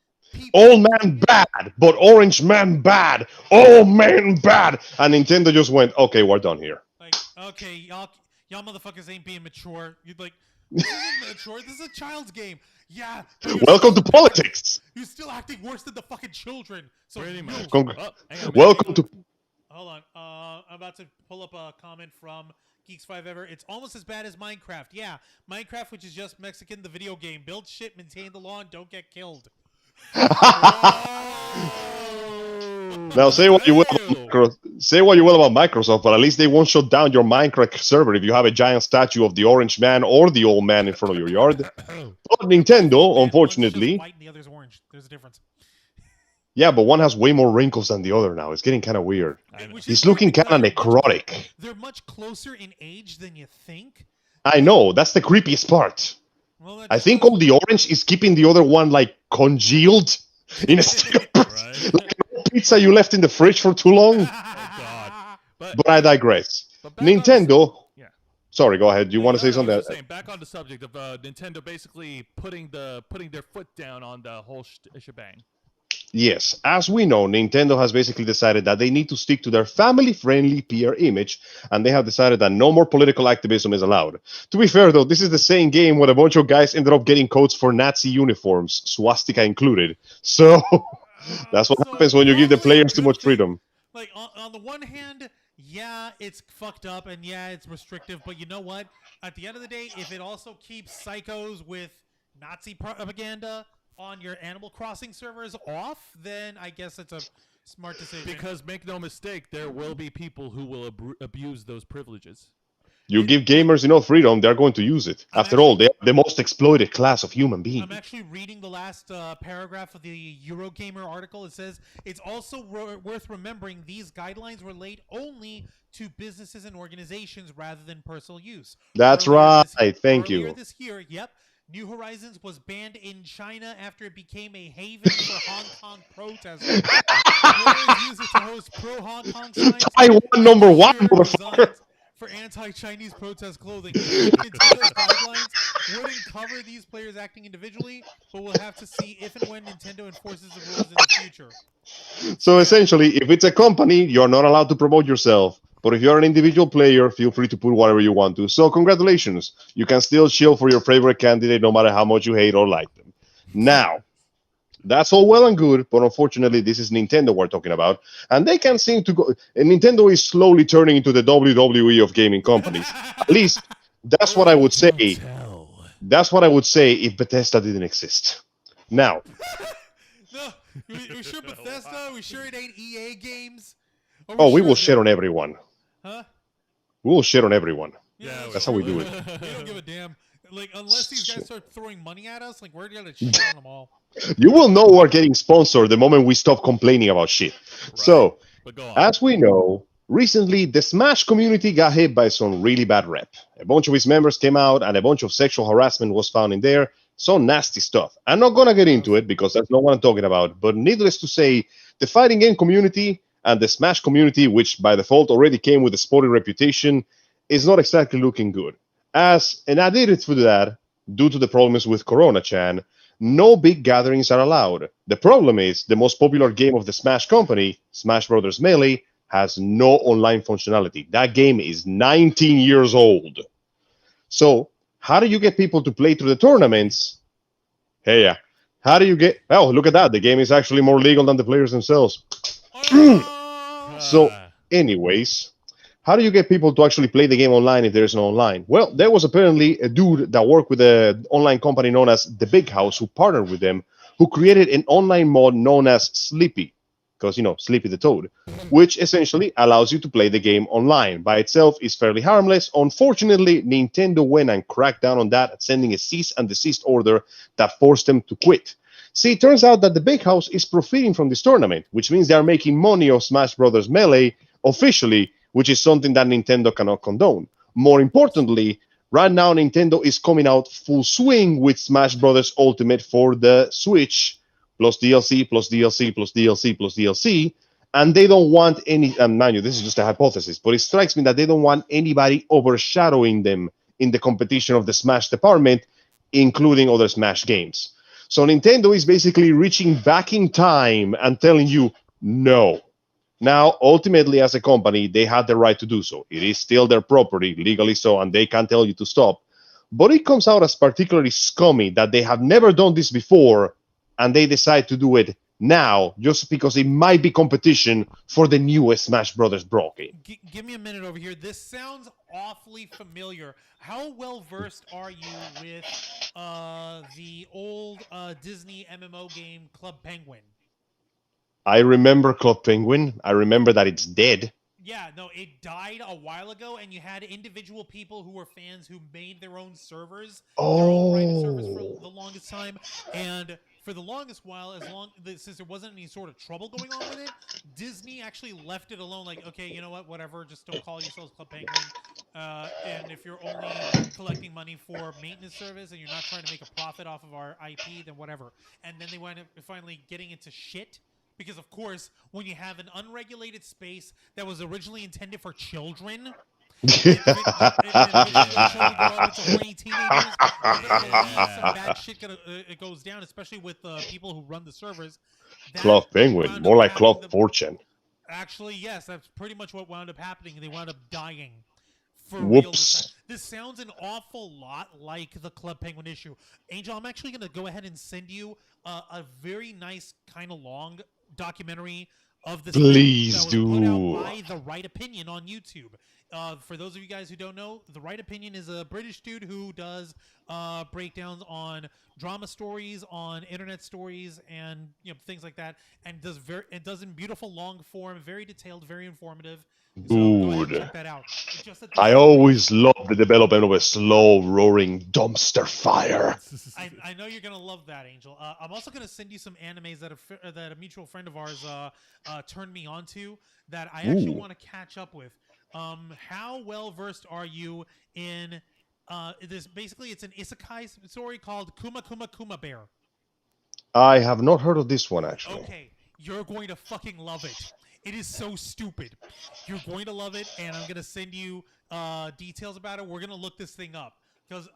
Old man bad, but orange man bad. Old man bad. And Nintendo just went, okay, we're done here. Like, okay, y'all motherfuckers ain't being mature. You'd like, this isn't mature. This is a child's game. Yeah. Welcome to politics. You're still acting worse than the fucking children. So Pretty much. Welcome to... Hold on. I'm about to pull up a comment from Geeks5Ever. It's almost as bad as Minecraft. Yeah, Minecraft, which is just Mexican, the video game. Build shit, maintain the law, and don't get killed. Now say what you will about Microsoft, but at least they won't shut down your Minecraft server if you have a giant statue of the orange man or the old man in front of your yard. But Nintendo, unfortunately, one's just white and the other's orange. There's a difference. Yeah, but one has way more wrinkles than the other now. It's getting kind of weird. He's looking kind of necrotic. They're much closer in age than you think. I know, that's the creepiest part. Well, I think all the orange is keeping the other one like congealed in a stick. Right. Like an old pizza you left in the fridge for too long. Oh, God. But I digress. But Nintendo. Yeah. Sorry, go ahead. Do you want to say I was something? just saying, back on the subject of Nintendo basically putting their foot down on the whole shebang. Yes, as we know, Nintendo has basically decided that they need to stick to their family-friendly PR image, and they have decided that no more political activism is allowed. To be fair, though, this is the same game where a bunch of guys ended up getting codes for Nazi uniforms, swastika included. So, that's what happens when you give the players too much freedom. Like, on the one hand, yeah, it's fucked up, and yeah, it's restrictive, but you know what? At the end of the day, if it also keeps psychos with Nazi propaganda on your Animal Crossing servers off, then I guess it's a smart decision. Because make no mistake, there will be people who will abuse those privileges. You give gamers enough freedom, they're going to use it. After all, they're the most exploited class of human being. I'm actually reading the last paragraph of the Eurogamer article. It says, it's also worth remembering these guidelines relate only to businesses and organizations rather than personal use. That's right. Thank you. Earlier this year, New Horizons was banned in China after it became a haven for Hong Kong protesters. Players use it to host pro-Hong Kong signs. Taiwan number one, motherfucker. For anti-Chinese protest clothing. Nintendo's guidelines wouldn't cover these players acting individually, but we'll have to see if and when Nintendo enforces the rules in the future. So essentially, if it's a company, you're not allowed to promote yourself. But if you're an individual player, feel free to put whatever you want to. So congratulations. You can still chill for your favorite candidate no matter how much you hate or like them. Now, that's all well and good, but unfortunately, this is Nintendo we're talking about, and they can't seem to go. And Nintendo is slowly turning into the WWE of gaming companies. At least that's what I would say. That's what I would say if Bethesda didn't exist. Now, no, we sure Bethesda? We sure it ain't EA games? We will shit on everyone. Huh? We will shit on everyone. Yeah, that's how we do it. We don't give a damn. Like, unless these guys start throwing money at us, like, we're gonna shit on them all. You will know we're getting sponsored the moment we stop complaining about shit. Right. So, as we know, recently the Smash community got hit by some really bad rep. A bunch of its members came out and a bunch of sexual harassment was found in there. Some nasty stuff. I'm not going to get into it because that's not what I'm talking about. But needless to say, the fighting game community and the Smash community, which by default already came with a spotty reputation, is not exactly looking good. As an added to that, due to the problems with Corona-chan, no big gatherings are allowed. The problem is the most popular game of the Smash company, Smash Bros. Melee, has no online functionality. That game is 19 years old. So, how do you get people to play through the tournaments? Hey, how do you get... Oh, look at that. The game is actually more legal than the players themselves. So, anyways... How do you get people to actually play the game online if there is no online? Well, there was apparently a dude that worked with an online company known as The Big House who partnered with them, who created an online mod known as Sleepy, because, you know, Sleepy the Toad, which essentially allows you to play the game online. By itself is fairly harmless. Unfortunately, Nintendo went and cracked down on that, sending a cease and desist order that forced them to quit. See, it turns out that The Big House is profiting from this tournament, which means they are making money off Smash Bros. Melee officially, which is something that Nintendo cannot condone. More importantly, right now Nintendo is coming out full swing with Smash Bros. Ultimate for the Switch, plus DLC, plus DLC, plus DLC, plus DLC, and they don't want any, and mind you, this is just a hypothesis, but it strikes me that they don't want anybody overshadowing them in the competition of the Smash department, including other Smash games. So Nintendo is basically reaching back in time and telling you, no. Now, ultimately, as a company, they had the right to do so. It is still their property, legally so, and they can't tell you to stop. But it comes out as particularly scummy that they have never done this before, and they decide to do it now, just because it might be competition for the newest Smash Brothers Brawl game. Give me a minute over here. This sounds awfully familiar. How well-versed are you with the old Disney MMO game Club Penguin? I remember Club Penguin. I remember that it's dead. Yeah, no, it died a while ago, and you had individual people who were fans who made their own servers, their own private servers for the longest time, and for the longest while, since there wasn't any sort of trouble going on with it, Disney actually left it alone. Like, okay, you know what, whatever, just don't call yourselves Club Penguin. And if you're only collecting money for maintenance service and you're not trying to make a profit off of our IP, then whatever. And then they wound up finally getting into shit. Because, of course, when you have an unregulated space that was originally intended for children, some bad shit it goes down, especially with people who run the servers. Club Penguin, more like Club Fortune. Actually, yes, that's pretty much what wound up happening. They wound up dying. For Whoops. Real, this sounds an awful lot like the Club Penguin issue. Angel, I'm actually going to go ahead and send you a very nice, kind of long documentary of this. Please that was do. Put out by The Right Opinion on YouTube. For those of you guys who don't know, The Right Opinion is a British dude who does breakdowns on drama stories, on internet stories, and things like that. And does in beautiful long form, very detailed, very informative. So go ahead and Dude. check that out. It's just that I always love the development of a slow roaring dumpster fire. I know you're gonna love that, Angel. I'm also gonna send you some animes that that a mutual friend of ours turned me on to that I actually want to catch up with. How well versed are you in this? Basically, it's an isekai story called Kuma Kuma Kuma Bear. I have not heard of this one, actually. Okay, you're going to fucking love it. It is so stupid. You're going to love it, and I'm gonna send you details about it. We're gonna look this thing up because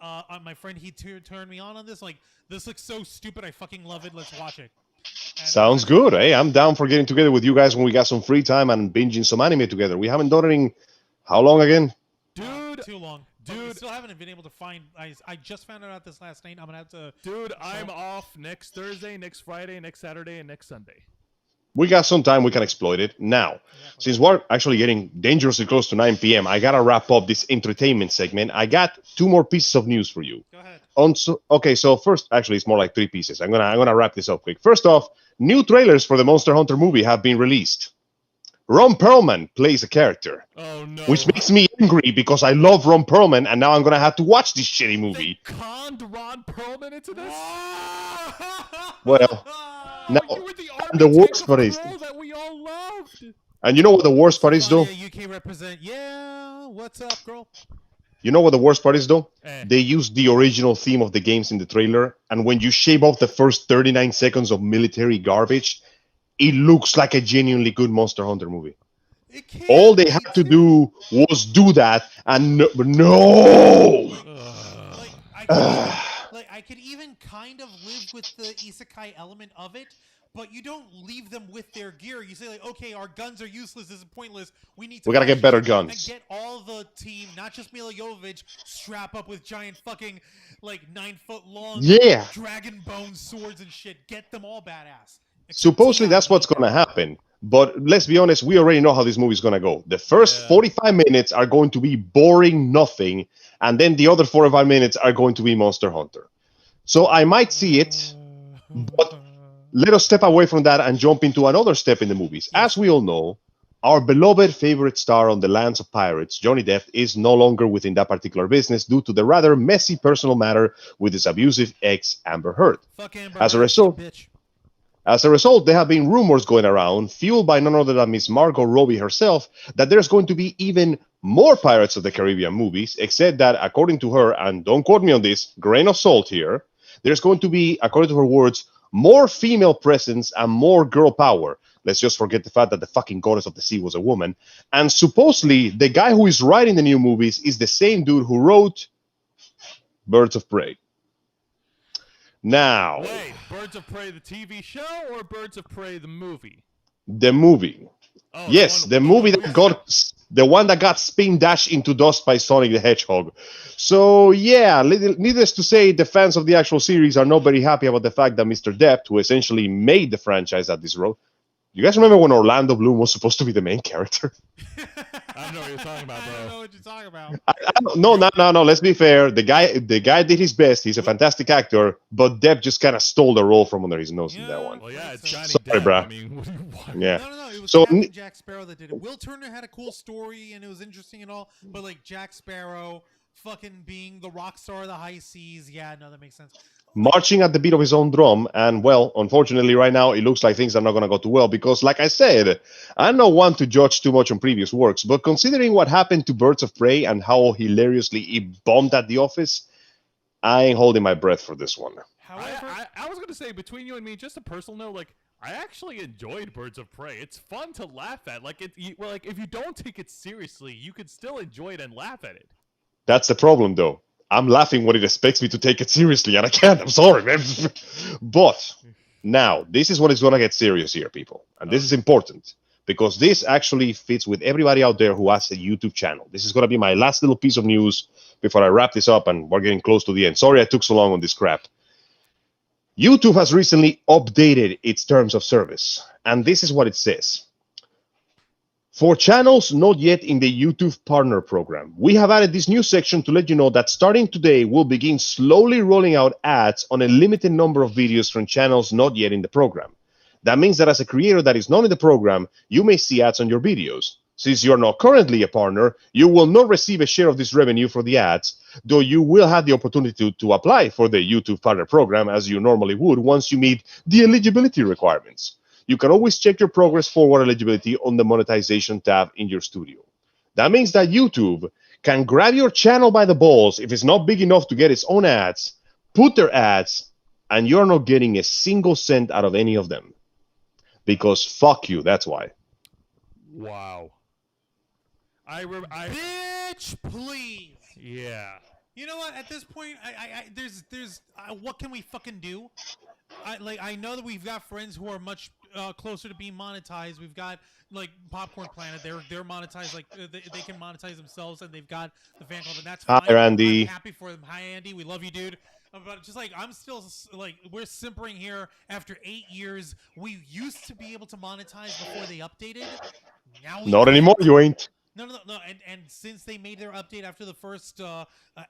my friend he turned me on this. Like, this looks so stupid. I fucking love it. Let's watch it. And Sounds good. Hey, I'm down for getting together with you guys when we got some free time and binging some anime together. We haven't done it in how long again? Dude, too long. But we still haven't been able to find. I just found out this last night. I'm gonna have to. Dude, I'm off next Thursday, next Friday, next Saturday, and next Sunday. We got some time. We can exploit it. Now, since we're actually getting dangerously close to 9 p.m., I got to wrap up this entertainment segment. I got 2 more pieces of news for you. Go ahead. Okay, so first, actually, it's more like 3 pieces. I'm gonna wrap this up quick. First off, new trailers for the Monster Hunter movie have been released. Ron Perlman plays a character. Oh, no. Which makes me angry because I love Ron Perlman, and now I'm going to have to watch this shitty movie. They conned Ron Perlman into this? Well, now, you were the worst part is... that we all loved. And you know what the worst part is, though? Yeah, UK represent. Yeah, what's up, girl? You know what the worst part is, though? Eh. They used the original theme of the games in the trailer, and when you shave off the first 39 seconds of military garbage, it looks like a genuinely good Monster Hunter movie. All they had to do was do that, and no! I could even kind of live with the isekai element of it, but you don't leave them with their gear. You say, like, okay, our guns are useless, this is pointless. We gotta get better guns. And get all the team, not just Mila Jovovich, strap up with giant fucking, like, 9-foot long dragon bone swords and shit. Get them all badass. Supposedly that's what's going to happen. But let's be honest, we already know how this movie is going to go. The first 45 minutes are going to be boring nothing, and then the other 45 minutes are going to be Monster Hunter. So I might see it, but let us step away from that and jump into another step in the movies. As we all know, our beloved favorite star on the lands of pirates, Johnny Depp, is no longer within that particular business due to the rather messy personal matter with his abusive ex, Amber Heard. Fuck Amber As a Heard, result, bitch. As a result, there have been rumors going around, fueled by none other than Miss Margot Robbie herself, that there's going to be even more Pirates of the Caribbean movies, except that, according to her, and don't quote me on this, grain of salt here, there's going to be, according to her words, more female presence and more girl power. Let's just forget the fact that the fucking goddess of the sea was a woman. And supposedly, the guy who is writing the new movies is the same dude who wrote Birds of Prey. Now... Wait, Birds of Prey the TV show or Birds of Prey the movie? The movie. Oh, yes, the movie that got... The one that got spin dashed into dust by Sonic the Hedgehog. So, yeah, needless to say, the fans of the actual series are not very happy about the fact that Mr. Depp, who essentially made the franchise at this road... You guys remember when Orlando Bloom was supposed to be the main character? I know what you're talking about, bro. I don't know what you're talking about. No. Let's be fair. The guy did his best. He's a fantastic actor, but Depp just kind of stole the role from under his nose in that one. Well, yeah, it's Johnny Sorry, Depp. bruh. I mean, what do you want? Yeah. No. It was So Captain Jack Sparrow that did it. Will Turner had a cool story and it was interesting and all, but like Jack Sparrow fucking being the rock star of the high seas, yeah, no, that makes sense. Marching at the beat of his own drum, and well, unfortunately, right now it looks like things are not going to go too well because, like I said, I'm not one to judge too much on previous works, but considering what happened to Birds of Prey and how hilariously it bombed at The Office, I ain't holding my breath for this one. However, I was gonna say, between you and me, just a personal note, like I actually enjoyed Birds of Prey. It's fun to laugh at. Like like if you don't take it seriously, you could still enjoy it and laugh at it. That's the problem, though. I'm laughing when it expects me to take it seriously, and I can't. I'm sorry, man. But now, this is what is going to get serious here, people. And this is important, because this actually fits with everybody out there who has a YouTube channel. This is going to be my last little piece of news before I wrap this up, and we're getting close to the end. Sorry I took so long on this crap. YouTube has recently updated its terms of service, and this is what it says. For channels not yet in the YouTube Partner Program, we have added this new section to let you know that starting today, we'll begin slowly rolling out ads on a limited number of videos from channels not yet in the program. That means that as a creator that is not in the program, you may see ads on your videos. Since you're not currently a partner, you will not receive a share of this revenue for the ads, though you will have the opportunity to apply for the YouTube Partner Program as you normally would once you meet the eligibility requirements. You can always check your progress forward eligibility on the monetization tab in your studio. That means that YouTube can grab your channel by the balls if it's not big enough to get its own ads, put their ads, and you're not getting a single cent out of any of them. Because fuck you, that's why. Wow. Bitch, please. Yeah. You know what? At this point, there's what can we fucking do? I know that we've got friends who are much closer to being monetized. We've got like Popcorn Planet. They're monetized. Like they can monetize themselves, and they've got the fan club, and that's fine. Hi, Randy. I'm happy for them. Hi, Andy. We love you, dude. But just like I'm still like we're simpering here after 8 years. We used to be able to monetize before they updated. Now we Not anymore, you ain't. No. And since they made their update after the first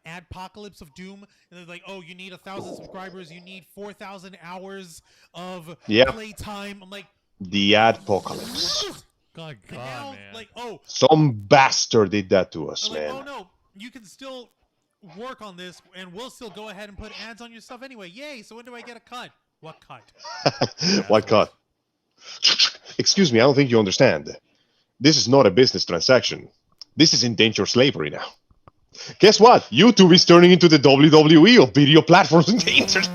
adpocalypse of Doom, and they're like, oh, you need 1,000 subscribers, you need 4,000 hours of playtime. I'm like, the adpocalypse. God, now, man. like, oh, Some bastard did that to us, like, man. oh no, you can still work on this, and we'll still go ahead and put ads on your stuff anyway. Yay! So when do I get a cut? What cut? What cut? Excuse me, I don't think you understand. This is not a business transaction. This is endangered slavery now. Guess what? YouTube is turning into the WWE of video platforms and the internet.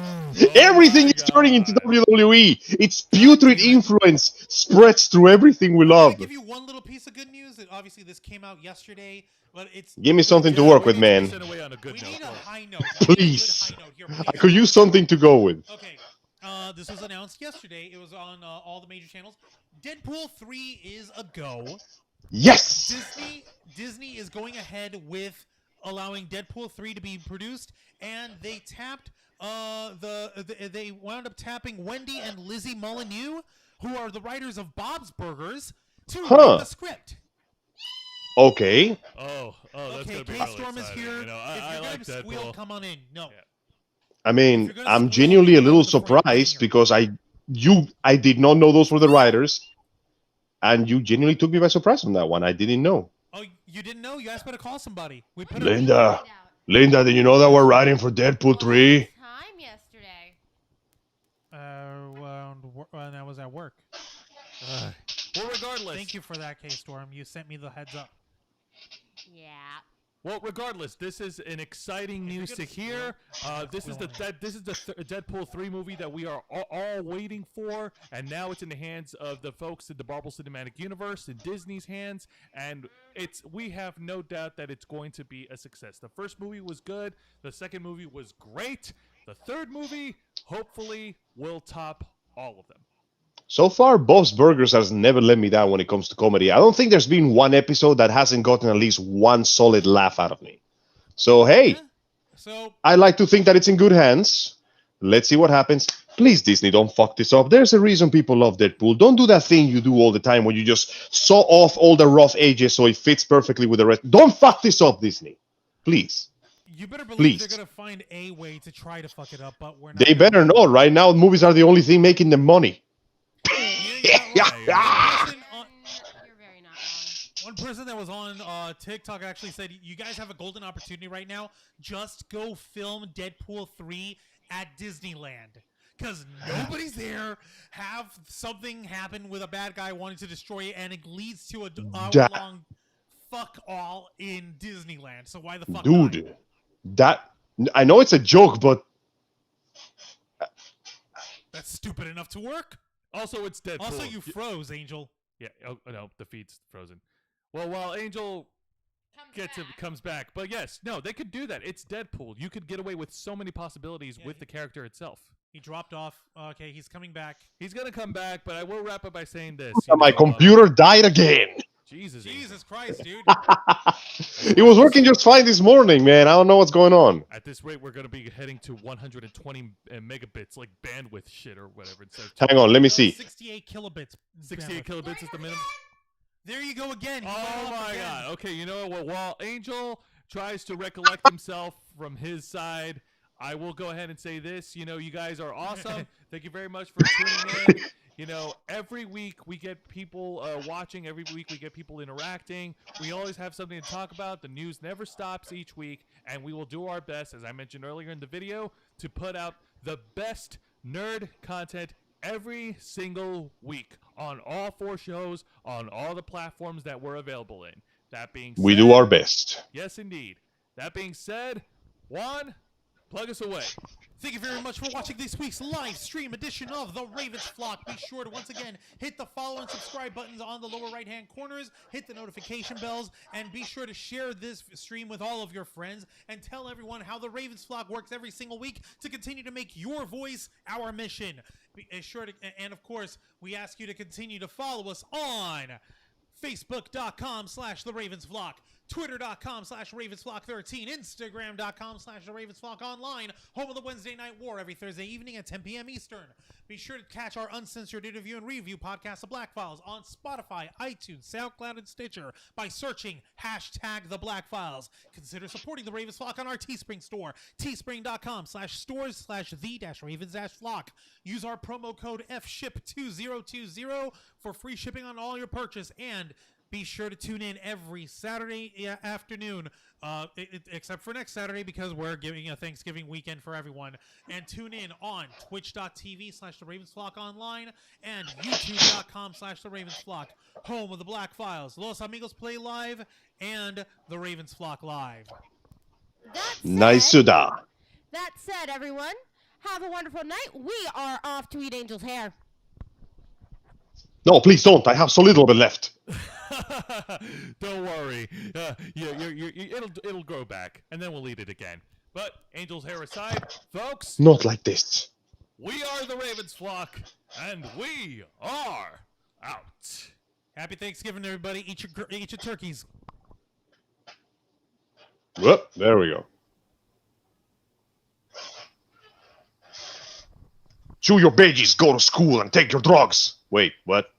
Everything is turning into WWE. Its putrid influence spreads through everything we I'm love. gonna give you one little piece of good news. Obviously, this came out yesterday, but it's Give me something to work with, man. Away on a good we note. need a high note. Please. We need a good high note here, I please. could use something to go with. Okay, this was announced yesterday. It was on all the major channels. Deadpool 3 is a go. Yes! Disney is going ahead with allowing Deadpool 3 to be produced, and they tapped they wound up tapping Wendy and Lizzie Molyneux, who are the writers of Bob's Burgers, to write the script. Okay. Oh, that's Okay, gonna be K-Storm really is exciting. here. You know, If I you're like gonna squeal, Deadpool. come on in. No. Yeah. I mean, If you're gonna I'm squeal, genuinely a come little on before you come in surprised here. because I did not know those were the writers, and you genuinely took me by surprise on that one. I didn't know. Oh, you didn't know? You asked me to call somebody. We put Linda, did you know that we're writing for Deadpool 3? Time yesterday. When I was at work. Well, regardless. Thank you for that, K-Storm. You sent me the heads up. Yeah. Well, regardless, this is an exciting news to hear. This is the Deadpool 3 movie that we are all waiting for, and now it's in the hands of the folks in the Marvel Cinematic Universe, in Disney's hands, and we have no doubt that it's going to be a success. The first movie was good. The second movie was great. The third movie, hopefully, will top all of them. So far, Bob's Burgers has never let me down when it comes to comedy. I don't think there's been one episode that hasn't gotten at least one solid laugh out of me. So, hey, Yeah. So I like to think that it's in good hands. Let's see what happens. Please, Disney, don't fuck this up. There's a reason people love Deadpool. Don't do that thing you do all the time when you just saw off all the rough edges so it fits perfectly with the rest. Don't fuck this up, Disney. Please. you better believe Please. they're gonna find a way to try to fuck it up, but we're not. They better not. Right now, movies are the only thing making them money. You're very not wrong. One person that was on TikTok actually said, "You guys have a golden opportunity right now. Just go film Deadpool 3 at Disneyland, because nobody's there. Have something happen with a bad guy wanting to destroy it, and it leads to a hour-long fuck all in Disneyland. So why the fuck not?" Dude, that I know it's a joke, but That's stupid enough to work. Also, it's Deadpool. Also, you froze, Angel. Yeah. Oh no, the feed's frozen. Well, while Angel comes back, but yes, no, they could do that. It's Deadpool. You could get away with so many possibilities with the character itself. He dropped off. Okay, he's coming back. He's gonna come back, but I will wrap up by saying this. my computer died again. Jesus Christ, dude. It was working just fine this morning, man. I don't know what's going on. At this rate, we're going to be heading to 120 megabits, like bandwidth shit or whatever. Hang on, let me see. 68 kilobits. 68 kilobits is the minimum. There you go again. He Oh went off my again. God. Okay, you know what? While Angel tries to recollect himself from his side, I will go ahead and say this. You know, you guys are awesome. Thank you very much for tuning in. You know, every week we get people watching. Every week we get people interacting. We always have something to talk about. The news never stops each week, and we will do our best, as I mentioned earlier in the video, to put out the best nerd content every single week on all 4 shows, on all the platforms that we're available in. That being said, We do our best. yes, indeed. That being said, Juan, plug us away. Thank you very much for watching this week's live stream edition of The Ravens Flock. Be sure to once again hit the follow and subscribe buttons on the lower right hand corners, hit the notification bells, and be sure to share this stream with all of your friends and tell everyone how The Ravens Flock works every single week to continue to make your voice our mission. Be sure to, and of course, we ask you to continue to follow us on Facebook.com/TheRavensFlock, Twitter.com/RavensFlock13, Instagram.com/TheRavensFlockOnline, home of the Wednesday Night War every Thursday evening at 10 p.m. Eastern. Be sure to catch our uncensored interview and review podcast, The Black Files, on Spotify, iTunes, SoundCloud, and Stitcher by searching #The Black Files. Consider supporting the Ravens Flock on our Teespring store, teespring.com/stores/the-ravens-flock. Use our promo code FSHIP2020 for free shipping on all your purchase, and be sure to tune in every Saturday afternoon, except for next Saturday because we're giving a Thanksgiving weekend for everyone. And tune in on twitch.tv/TheRavensFlockOnline and youtube.com/TheRavensFlock, home of the Black Files, Los Amigos Play Live, and The Ravens Flock Live. Nice Suda. That said, everyone, have a wonderful night. We are off to eat Angel's hair. No, please don't. I have so little bit left. Don't worry. It'll grow back, and then we'll eat it again. But Angel's hair aside, folks, Not like this. we are the Ravens Flock, and we are out. Happy Thanksgiving, everybody. Eat your turkeys. Whoop, there we go. Chew your veggies, go to school, and take your drugs. Wait, what?